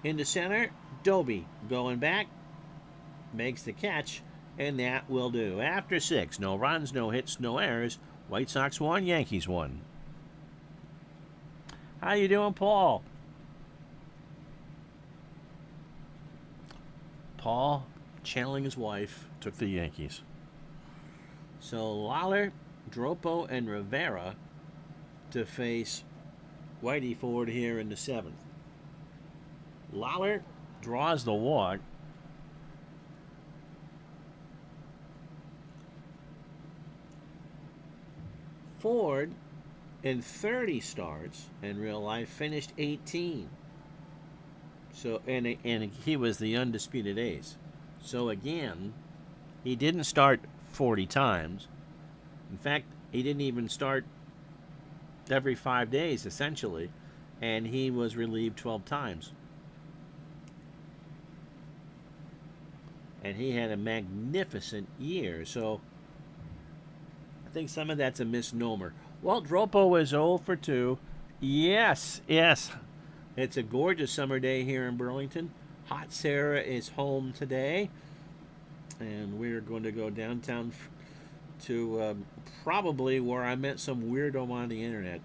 Into center, Doby going back, makes the catch, and that will do. After 6, no runs, no hits, no errors. White Sox 1, Yankees 1. How you doing, Paul? Paul, channeling his wife, took the Yankees. So Lawler, Dropo, and Rivera to face Whitey Ford here in the 7th. Lawler draws the walk. Ford, in 30 starts in real life, finished 18. So and he was the undisputed ace. So again, he didn't start 40 times. In fact, he didn't even start every 5 days, essentially, and he was relieved 12 times. And he had a magnificent year. So I think some of that's a misnomer. Walt Dropo was 0 for 2. Yes. It's a gorgeous summer day here in Burlington. Hot Sarah is home today. And we're going to go downtown to probably where I met some weirdo on the internet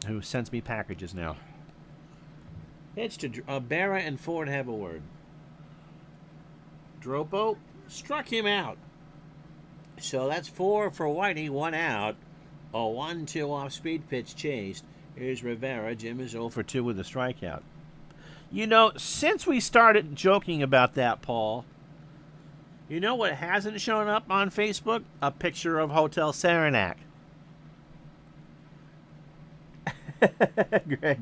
who sends me packages now. Pitch to Barra and Ford have a word. Dropo struck him out. So that's 4 for Whitey, 1 out. A 1-2 off-speed pitch chased. Here's Rivera. Jim is 0 for 2 with a strikeout. You know, since we started joking about that, Paul, you know what hasn't shown up on Facebook? A picture of Hotel Saranac. Greg.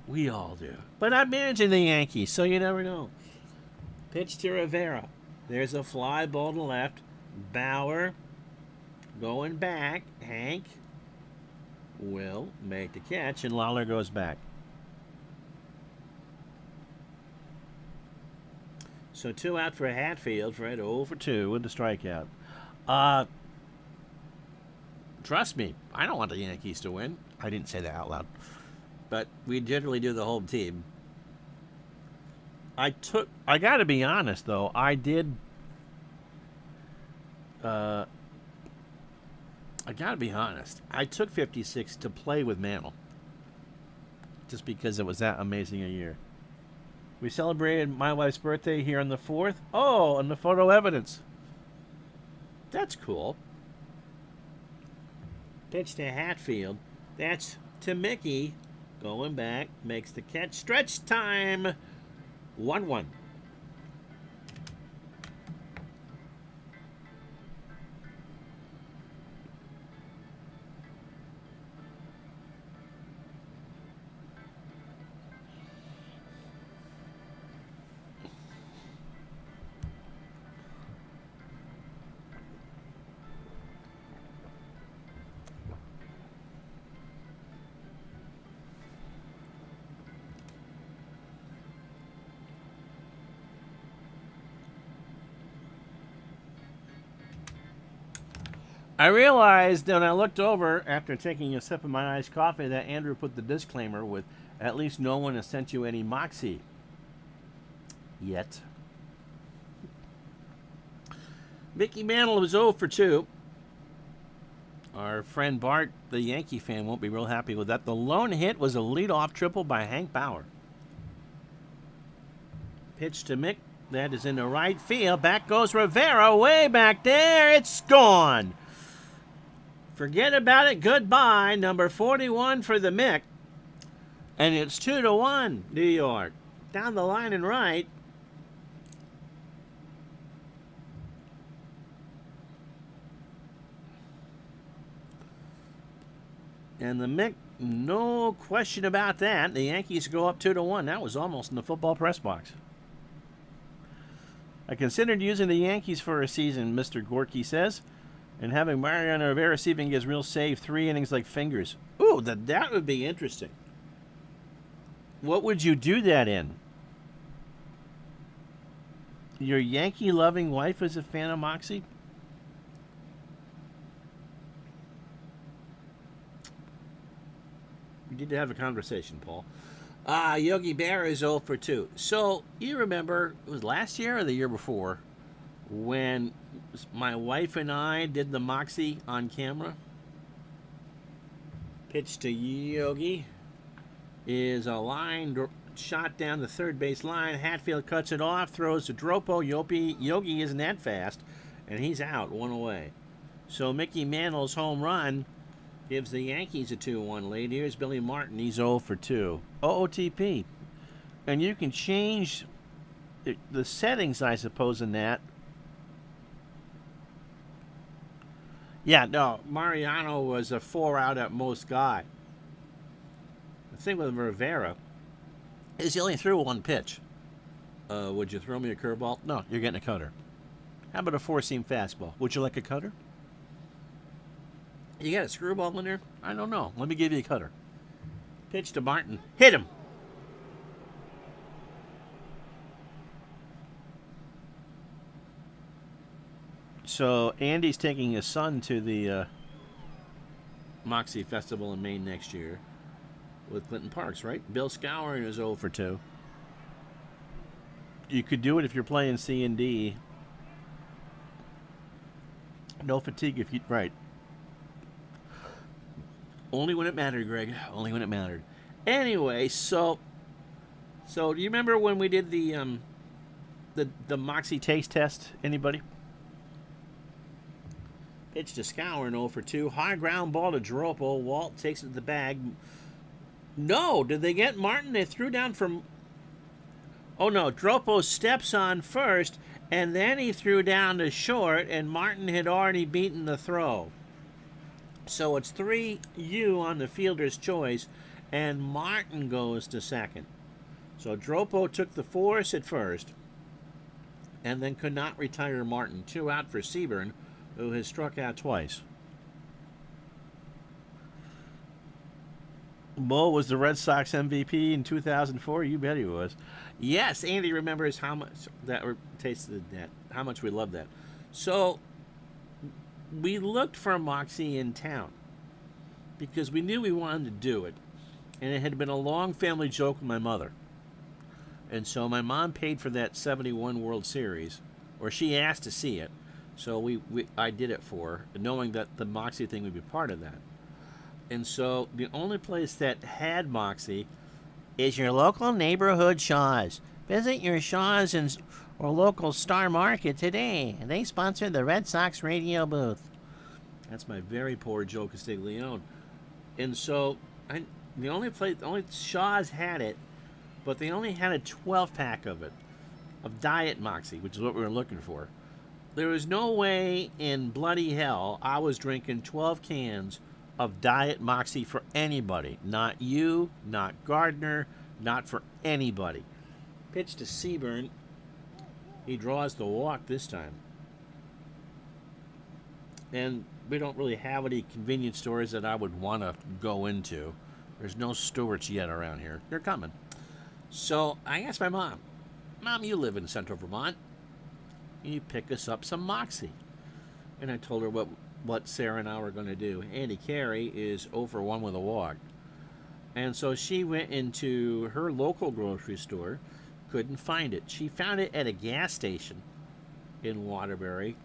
We all do. But I'm managing the Yankees, so you never know. Pitch to Rivera. There's a fly ball to left. Bauer going back. Hank will make the catch, and Lawler goes back. So 2 out for Hatfield. Fred 0 for 2 with the strikeout. Trust me, I don't want the Yankees to win. I didn't say that out loud. But we generally do the whole team. I got to be honest, though. I got to be honest. I took 56 to play with Mantle. Just because it was that amazing a year. We celebrated my wife's birthday here on the 4th. Oh, and the photo evidence. That's cool. Pitch to Hatfield. That's to Mickey. Going back. Makes the catch. Stretch time. 1-1. I realized when I looked over after taking a sip of my iced coffee that Andrew put the disclaimer with, at least no one has sent you any Moxie yet. Mickey Mantle was 0 for 2. Our friend Bart, the Yankee fan, won't be real happy with that. The lone hit was a leadoff triple by Hank Bauer. Pitch to Mick. That is in the right field. Back goes Rivera. Way back there. It's gone. Forget about it. Goodbye. Number 41 for the Mick. And it's 2-1, New York. Down the line and right. And the Mick, no question about that. The Yankees go up 2-1. That was almost in the football press box. I considered using the Yankees for a season, Mr. Gorky says. And having Mariano Rivera receiving his real save 3 innings like fingers. Ooh, that would be interesting. What would you do that in? Your Yankee-loving wife is a fan of Moxie? We need to have a conversation, Paul. Yogi Berra is 0 for 2. So, you remember, it was last year or the year before, when my wife and I did the Moxie on camera? Pitch to Yogi is a line shot down the third base line. Hatfield cuts it off, throws to Dropo. Yogi isn't that fast, and he's out, 1 away. So Mickey Mantle's home run gives the Yankees a 2-1 lead. Here's Billy Martin. He's 0 for 2. OOTP. And you can change the settings, I suppose, in that. Yeah, no, Mariano was a 4-out at most guy. The thing with Rivera is he only threw one pitch. Would you throw me a curveball? No, you're getting a cutter. How about a 4-seam fastball? Would you like a cutter? You got a screwball in there? I don't know. Let me give you a cutter. Pitch to Martin. Hit him. So Andy's taking his son to the Moxie Festival in Maine next year with Clinton Parks, right? Bill Scouring is 0 for 2. You could do it if you're playing C and D. No fatigue if you... Right. Only when it mattered, Greg. Only when it mattered. Anyway, so do you remember when we did the Moxie taste test? Anybody? Pitch to Scour, 0 for 2. High ground ball to Dropo. Walt takes it to the bag. No, did they get Martin? They threw down from... Oh, no. Dropo steps on first, and then he threw down to short, and Martin had already beaten the throw. So it's 3-U on the fielder's choice, and Martin goes to second. So Dropo took the force at first, and then could not retire Martin. 2 out for Seaburn, who has struck out twice. Mo was the Red Sox MVP in 2004. You bet he was. Yes, Andy remembers how much that tasted that. How much we loved that. So we looked for a Moxie in town because we knew we wanted to do it, and it had been a long family joke with my mother. And so my mom paid for that 71 World Series, or she asked to see it. So I did it for her, knowing that the Moxie thing would be part of that. And so the only place that had Moxie is your local neighborhood Shaw's. Visit your Shaw's or local Star Market today. They sponsor the Red Sox radio booth. That's my very poor Joe Castiglione. And so the only Shaw's had it, but they only had a 12-pack of it, of Diet Moxie, which is what we were looking for. There was no way in bloody hell I was drinking 12 cans of Diet Moxie for anybody. Not you, not Gardner, not for anybody. Pitch to Seaburn. He draws the walk this time. And we don't really have any convenience stores that I would want to go into. There's no Stewart's yet around here. They're coming. So I asked my mom, Mom, you live in central Vermont. Can you pick us up some Moxie? And I told her what Sarah and I were going to do. Andy Carey is 0 for 1 with a walk. And so she went into her local grocery store, couldn't find it. She found it at a gas station in Waterbury.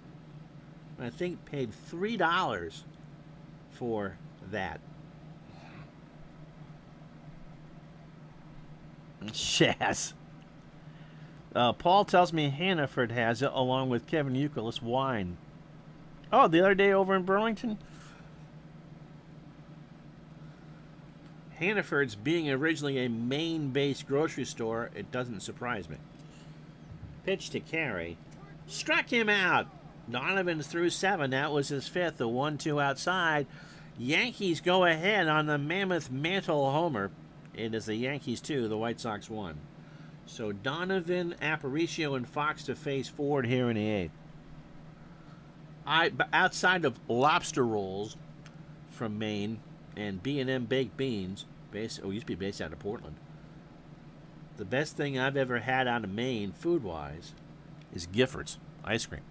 I think paid $3 for that. Yes. Paul tells me Hannaford has it along with Kevin Euclid's wine. Oh, the other day over in Burlington? Hannaford's being originally a Maine-based grocery store, it doesn't surprise me. Pitch to Carey. Struck him out. Donovan's threw 7. That was his 5th. The 1-2 outside. Yankees go ahead on the Mammoth Mantle homer. It is the Yankees 2, the White Sox 1. So Donovan, Aparicio, and Fox to face Ford here in the 8th. Outside of lobster rolls from Maine and B&M baked beans, used to be based out of Portland. The best thing I've ever had out of Maine, food-wise, is Giffords ice cream.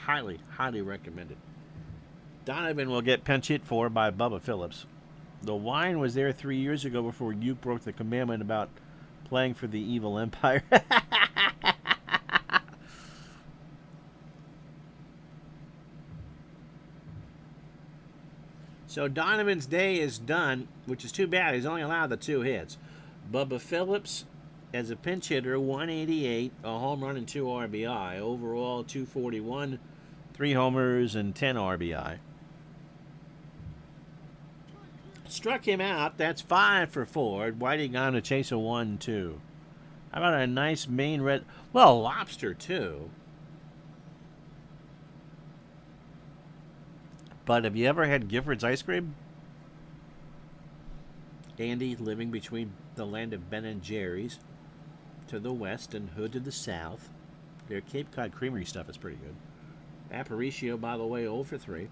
Highly, highly recommended. Donovan will get pinch hit for by Bubba Phillips. The wine was there 3 years ago before you broke the commandment about playing for the evil empire. So Donovan's day is done, which is too bad. He's only allowed the 2 hits. Bubba Phillips, as a pinch hitter, 188, a home run and 2 RBI. Overall, 241, 3 homers and 10 RBI. Struck him out. That's 5 for Ford. Whitey gone to chase a 1-2. How about a nice Maine red? Well, lobster, too. But have you ever had Gifford's ice cream? Andy living between the land of Ben and Jerry's to the west and Hood to the south. Their Cape Cod Creamery stuff is pretty good. Aparicio, by the way, 0 for 3.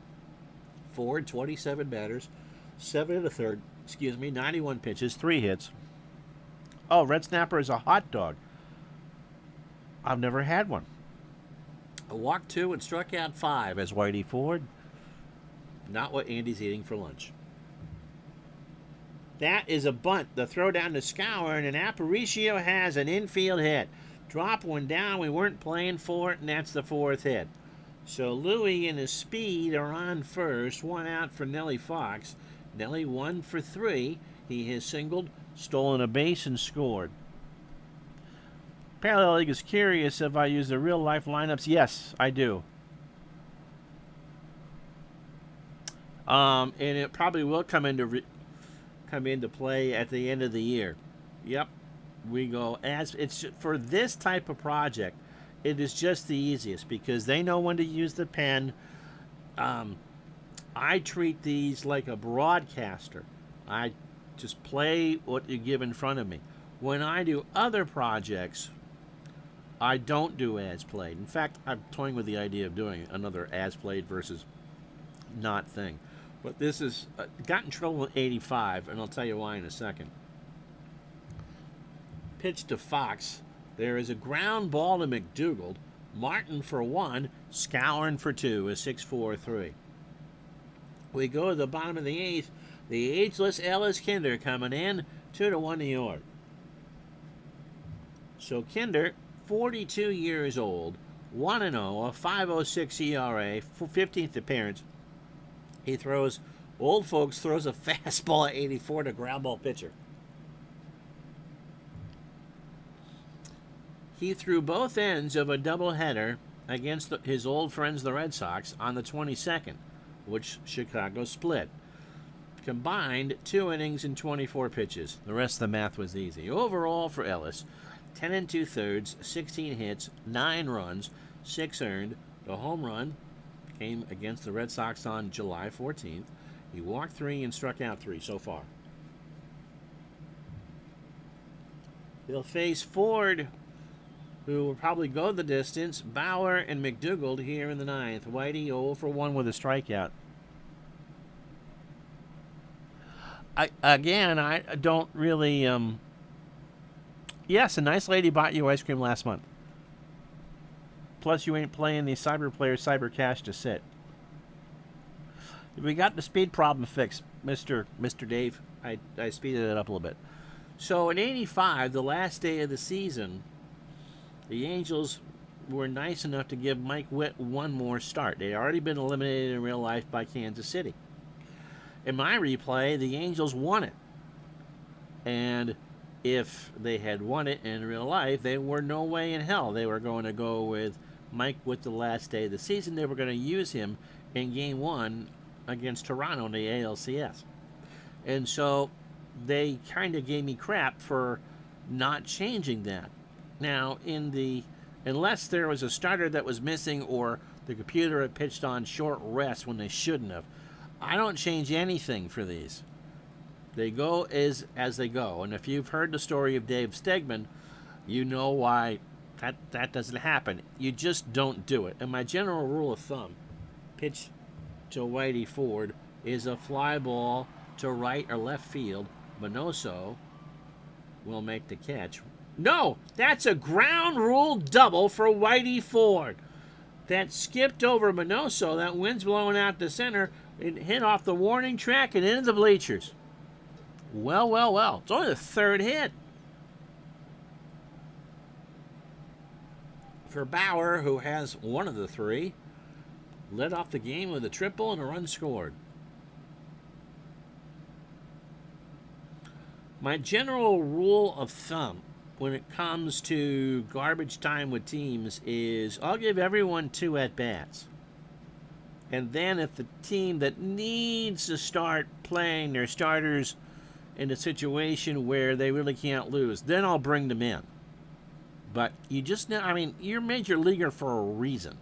Ford, 27 batters, 7 and a third, 91 pitches, 3 hits. Oh, Red Snapper is a hot dog. I've never had one. A walked 2 and struck out 5 as Whitey Ford. Not what Andy's eating for lunch. That is a bunt. The throw down to Scour, and Aparicio has an infield hit. Drop one down. We weren't playing for it, and that's the 4th hit. So Louie and his speed are on first. 1 out for Nellie Fox. Nellie 1 for 3. He has singled, stolen a base, and scored. Parallel League is curious if I use the real-life lineups. Yes, I do. And it probably will come into play at the end of the year. Yep, we go as it's for this type of project. It is just the easiest because they know when to use the pen. I treat these like a broadcaster. I just play what you give in front of me. When I do other projects, I don't do as played. In fact, I'm toying with the idea of doing another as played versus not thing. But this is got in trouble with 85, and I'll tell you why in a second. Pitch to Fox. There is a ground ball to McDougald. Martin for 1, Scourin for 2, a 6-4-3. We go to the bottom of the 8th. The ageless Ellis Kinder coming in, 2-1 New York. So Kinder, 42 years old, 1-0, a 5.06 ERA, 15th appearance. He throws, old folks throws a fastball at 84 to ground ball pitcher. He threw both ends of a doubleheader against his old friends, the Red Sox, on the 22nd, which Chicago split. Combined 2 innings and 24 pitches. The rest of the math was easy. Overall for Ellis, 10 2/3, 16 hits, 9 runs, 6 earned. The home run came against the Red Sox on July 14th. He walked 3 and struck out 3 so far. He'll face Ford, who will probably go the distance. Bauer and McDougald here in the 9th. Whitey 0 for 1 with a strikeout. I don't really... Yes, a nice lady bought you ice cream last month. Plus, you ain't playing the Cyber Player Cyber Cash to sit. We got the speed problem fixed, Mr. Dave. I speeded it up a little bit. So in 85, the last day of the season, the Angels were nice enough to give Mike Witt one more start. They'd already been eliminated in real life by Kansas City. In my replay, the Angels won it. And if they had won it in real life, they were no way in hell they were going to go with Mike Witt the last day of the season. They were going to use him in Game 1 against Toronto in the ALCS. And so they kind of gave me crap for not changing that. Now, unless there was a starter that was missing or the computer had pitched on short rest when they shouldn't have, I don't change anything for these. They go as they go. And if you've heard the story of Dave Stegman, you know why that doesn't happen. You just don't do it. And my general rule of thumb, pitch to Whitey Ford, is a fly ball to right or left field. Minoso will make the catch. No, that's a ground rule double for Whitey Ford. That skipped over Minoso. That wind's blowing out the center. It hit off the warning track and into the bleachers. Well. It's only the 3rd hit. For Bauer, who has one of the 3, led off the game with a triple and a run scored. My general rule of thumb when it comes to garbage time with teams is I'll give everyone 2 at-bats. And then if the team that needs to start playing their starters in a situation where they really can't lose, then I'll bring them in. But you just know, I mean, you're a major leaguer for a reason.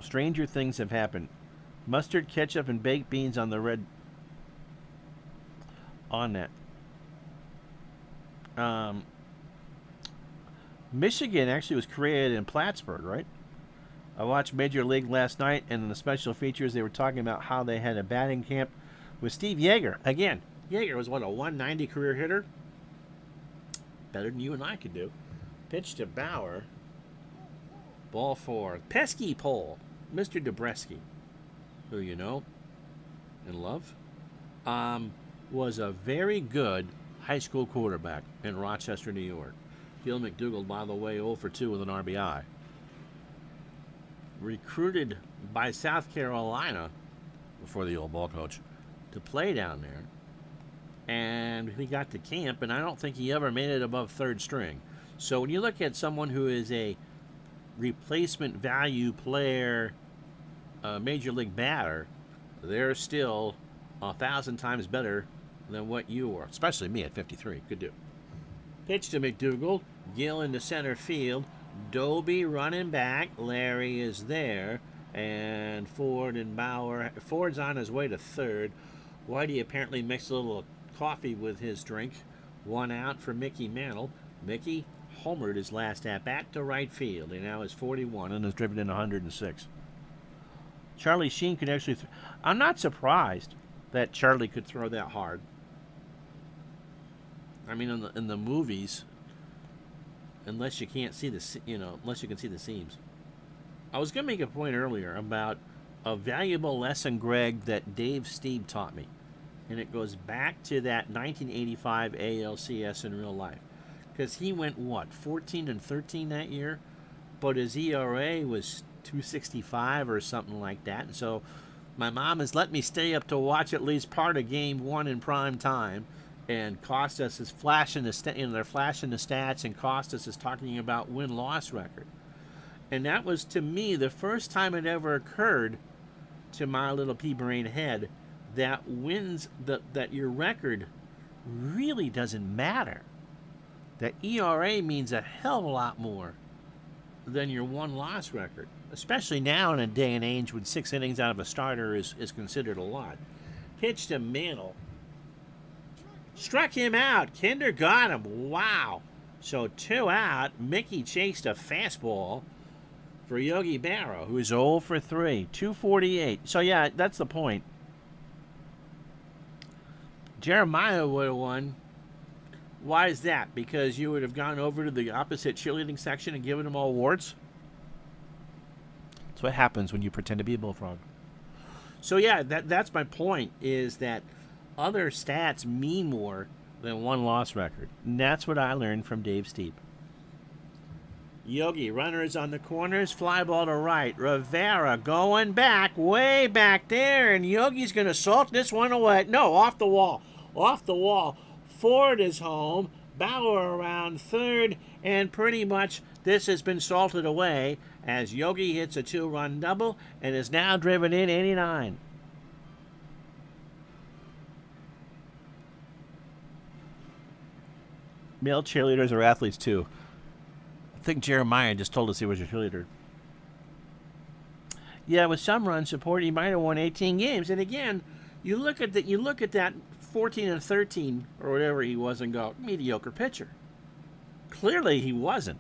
Stranger things have happened. Mustard, ketchup, and baked beans on the red. On that. Michigan actually was created in Plattsburgh, right? I watched Major League last night, and in the special features, they were talking about how they had a batting camp with Steve Yeager. Again, Yeager was, what, a 190 career hitter? Better than you and I could do. Pitch to Bauer. Ball four. Pesky pole. Mr. Dobreski, who you know and love, was a very good high school quarterback in Rochester, New York. Gil McDougall, by the way, 0 for 2 with an RBI. Recruited by South Carolina, before the old ball coach, to play down there. And he got to camp, and I don't think he ever made it above third string. So when you look at someone who is a replacement value player, major league batter, they're still 1,000 times better than what you are, especially me at 53. Could do. Pitch to McDougall. Gill into center field. Doby running back. Larry is there. And Ford and Bauer. Ford's on his way to third. Whitey apparently mixed a little coffee with his drink. 1 out for Mickey Mantle. Mickey homered his last at bat to right field. He now is 41 and has driven in 106. Charlie Sheen could actually. I'm not surprised that Charlie could throw that hard. I mean, in the movies, unless you can't see unless you can see the seams. I was going to make a point earlier about a valuable lesson, Greg, that Dave Stieb taught me, and it goes back to that 1985 ALCS in real life, because he went 14 and 13 that year, but his ERA was 265 or something like that, and so my mom has let me stay up to watch at least part of Game 1 in prime time, and Costas is flashing they're flashing the stats, and Costas is talking about win-loss record. And that was, to me, the first time it ever occurred to my little pea-brain head that that your record really doesn't matter. That ERA means a hell of a lot more than your one-loss record, especially now in a day and age when 6 innings out of a starter is considered a lot. Pitch to Mantle. Struck him out. Kinder got him. Wow. So 2 out. Mickey chased a fastball for Yogi Berra, who is 0 for 3. 248. So, yeah, that's the point. Jeremiah would have won. Why is that? Because you would have gone over to the opposite cheerleading section and given them all awards? That's what happens when you pretend to be a bullfrog. So, yeah, that's my point, is that other stats mean more than one-loss record. And that's what I learned from Dave Stieb. Yogi, runners on the corners, fly ball to right. Rivera going back, way back there, and Yogi's going to salt this one away. No, off the wall. Off the wall. Ford is home. Bauer around third, and pretty much this has been salted away as Yogi hits a 2-run double and is now driven in 89. Male cheerleaders are athletes too. I think Jeremiah just told us he was a cheerleader. Yeah, with some run support, he might have won 18 games. And again, you look at that 14 and 13 or whatever he was and go, mediocre pitcher. Clearly he wasn't.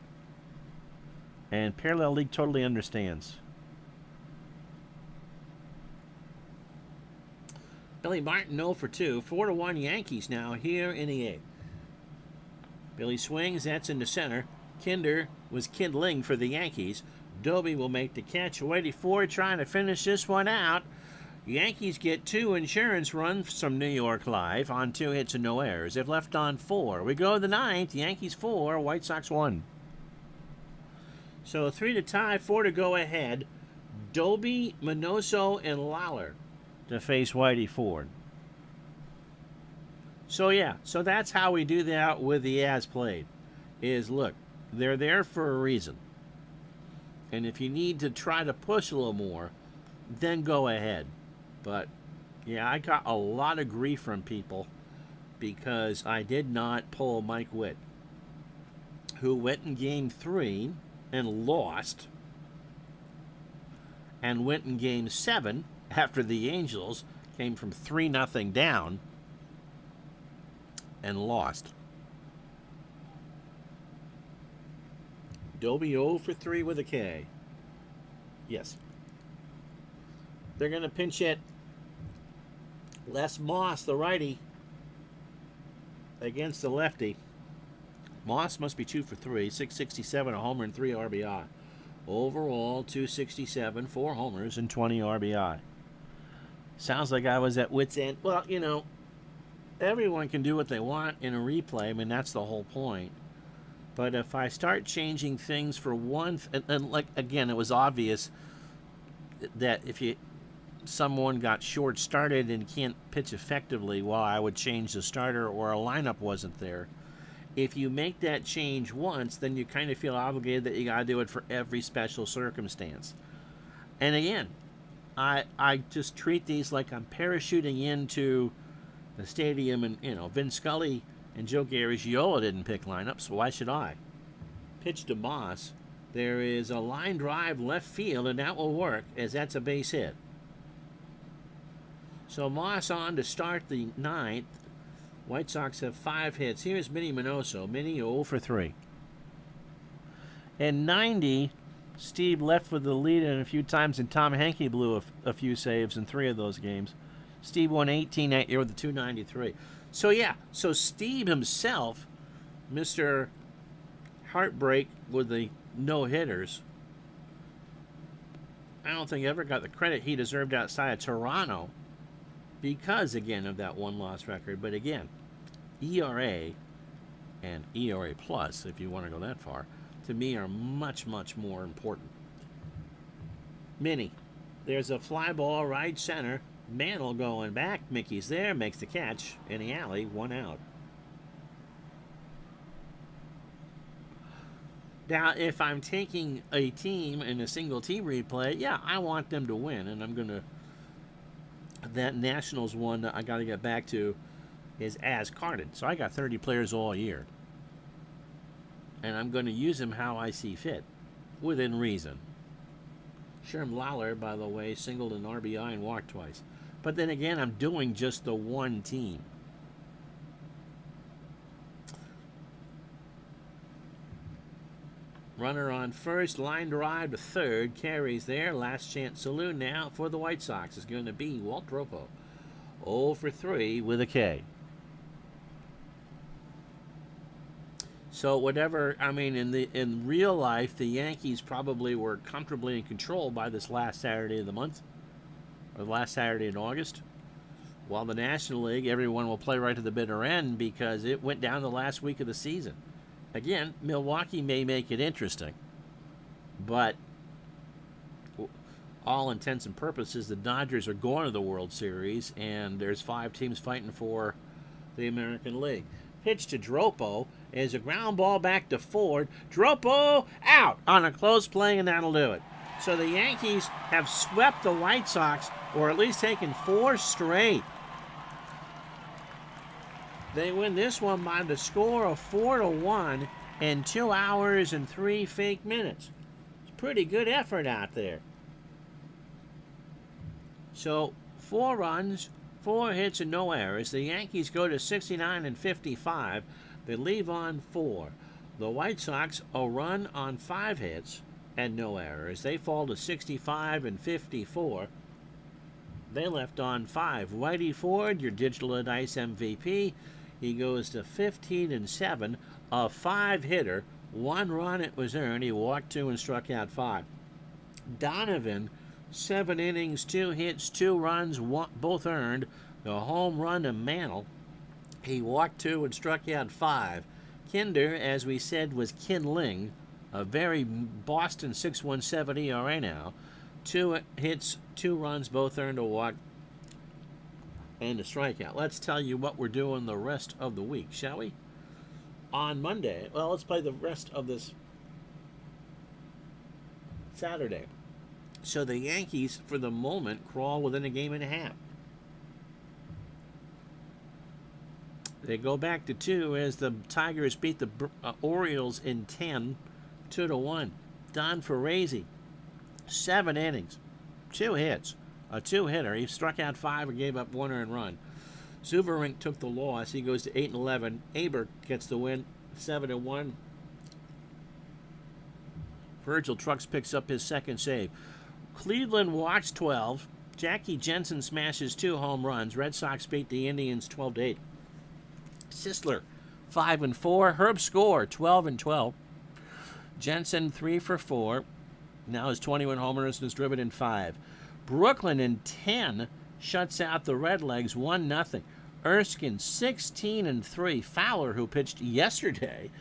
And Parallel League totally understands. Billy Martin 0 for 2. 4-1 Yankees now here in the 8th. Billy swings, that's into center. Kinder was kindling for the Yankees. Doby will make the catch. Whitey Ford trying to finish this one out. Yankees get 2 insurance runs from New York Live on 2 hits and no errors. They've left on 4. We go to the 9th. Yankees 4, White Sox 1. So 3 to tie, 4 to go ahead. Doby, Minoso, and Lawler to face Whitey Ford. So, yeah, so that's how we do that with the as played. Is, look, they're there for a reason. And if you need to try to push a little more, then go ahead. But yeah, I got a lot of grief from people because I did not pull Mike Witt, who went in game 3 and lost, and went in game 7 after the Angels came from 3-0 down and lost. Dobie 0 for 3 with a K. Yes. They're going to pinch hit Les Moss, the righty, against the lefty. Moss must be 2 for 3, 667, a homer and 3 RBI. Overall, 267, 4 homers and 20 RBI. Sounds like I was at wit's end. Well, you know, everyone can do what they want in a replay. I mean, that's the whole point. But if I start changing things for one, and like again, it was obvious that if someone got short started and can't pitch effectively, well, I would change the starter or a lineup wasn't there. If you make that change once, then you kind of feel obligated that you got to do it for every special circumstance. And again, I just treat these like I'm parachuting into the stadium, and you know, Vin Scully and Joe Garagiola didn't pick lineups, so why should I? Pitch to Moss. There is a line drive left field, and that will work as that's a base hit. So Moss on to start the 9th. White Sox have 5 hits. Here's Minnie Minoso. Minnie 0 for 3. In 90, Steve left with the lead in a few times, and Tom Henke blew a few saves in 3 of those games. Steve won 18 that year with a 293. So yeah, so Steve himself, Mr. Heartbreak with the no-hitters, I don't think ever got the credit he deserved outside of Toronto because, again, of that one-loss record. But again, ERA and ERA plus, if you want to go that far, to me are much, much more important. Minnie, there's a fly ball right center. Mantle going back. Mickey's there, makes the catch in the alley, 1 out. Now, if I'm taking a team in a single team replay, yeah, I want them to win, and I'm going to. That Nationals one that I got to get back to is as carded. So I got 30 players all year. And I'm going to use them how I see fit, within reason. Sherm Lawler, by the way, singled an RBI and walked twice. But then again, I'm doing just the one team. Runner on first, line drive to third, carries there. Last chance saloon now for the White Sox is going to be Walt Dropo. 0 for 3 with a K. So whatever, I mean, in real life, the Yankees probably were comfortably in control by this last Saturday of the month, or last Saturday in August. While the National League, everyone will play right to the bitter end because it went down the last week of the season. Again, Milwaukee may make it interesting, but all intents and purposes, the Dodgers are going to the World Series, and there's 5 teams fighting for the American League. Pitch to Dropo is a ground ball back to Ford. Dropo out on a close play, and that'll do it. So the Yankees have swept the White Sox, or at least taken 4 straight. They win this one by the score of 4-1 in 2 hours and 3 fake minutes. It's a pretty good effort out there. So 4 runs, 4 hits, and no errors. The Yankees go to 69 and 55. They leave on 4. The White Sox, a run on 5 hits and no errors. They fall to 65 and 54. They left on 5. Whitey Ford, your Digital Dice MVP. He goes to 15 and 7, a 5-hitter. 1 run it was earned. He walked 2 and struck out 5. Donovan, 7 innings, 2 hits, 2 runs, both earned. The home run to Mantle. He walked 2 and struck out 5. Kinder, as we said, was kindling. A very Boston 6.17 ERA now. 2 hits, 2 runs, both earned, a walk and a strikeout. Let's tell you what we're doing the rest of the week, shall we? On Monday, well, let's play the rest of this Saturday. So the Yankees, for the moment, crawl within a game and a half. They go back to 2 as the Tigers beat the Orioles in 10, 2-1. Don Ferrazzi, 7 innings, 2 hits, a 2-hitter. He struck out 5 and gave up 1 earned run. Zuberink took the loss. He goes to 8-11. Aber gets the win, 7-1. Virgil Trucks picks up his second save. Cleveland walks 12. Jackie Jensen smashes 2 home runs. Red Sox beat the Indians 12-8. Sisler, 5-4. Herb Score, 12-12. Jensen, 3-4. Now has 21 homers and is driven in 5. Brooklyn in 10 shuts out the Redlegs 1-0. Erskine, 16-3. Fowler, who pitched yesterday,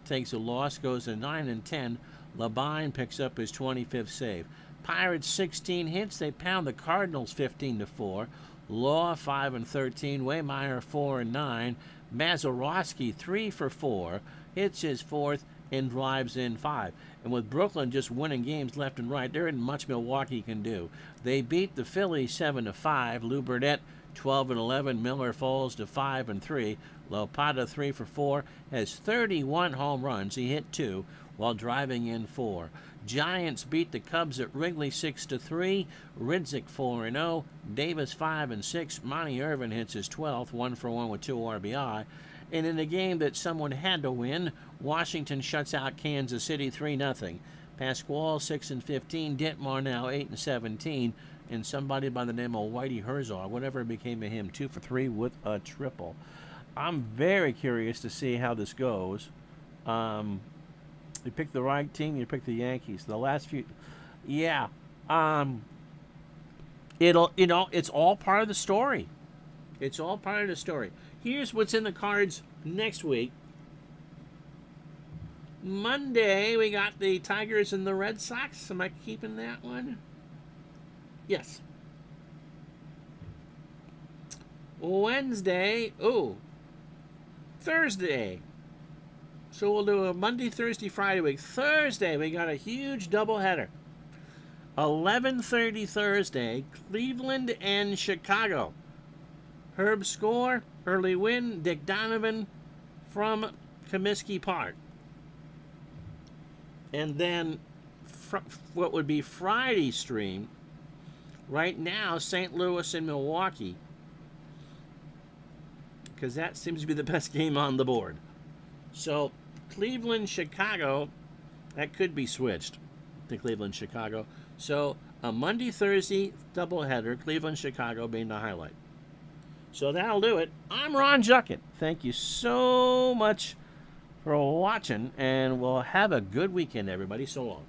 takes a loss, goes to 9-10. Labine picks up his 25th save. Pirates 16 hits. They pound the Cardinals 15-4. Law 5-13. Waymeyer 4-9. Mazeroski 3-4. Hits his 4th and drives in 5. And with Brooklyn just winning games left and right, there isn't much Milwaukee can do. They beat the Phillies 7-5. Lou Burdett 12-11. Miller falls to 5-3. Lopata 3-4. Has 31 home runs. He hit 2 while driving in 4. Giants beat the Cubs at Wrigley 6-3. Ridzik 4-0. Davis 5-6. Monty Irvin hits his 12th, 1-for-1 with 2 RBI. And in a game that someone had to win, Washington shuts out Kansas City 3-0. Pasquale 6-15. Ditmar now 8-17. And somebody by the name of Whitey Herzog, whatever became of him, 2-for-3 with a triple. I'm very curious to see how this goes. You picked the right team. You picked the Yankees. The last few, yeah. It's all part of the story. It's all part of the story. Here's what's in the cards next week. Monday, we got the Tigers and the Red Sox. Am I keeping that one? Yes. Wednesday. Thursday. So we'll do a Monday, Thursday, Friday week. Thursday, we got a huge doubleheader. 11:30 Thursday, Cleveland and Chicago. Herb Score, early win, Dick Donovan from Comiskey Park. And then what would be Friday stream, right now, St. Louis and Milwaukee, because that seems to be the best game on the board. So Cleveland, Chicago, that could be switched to Cleveland, Chicago. So a Monday, Thursday doubleheader, Cleveland, Chicago being the highlight. So that'll do it. I'm Ron Juckett. Thank you so much for watching, and we'll have a good weekend, everybody. So long.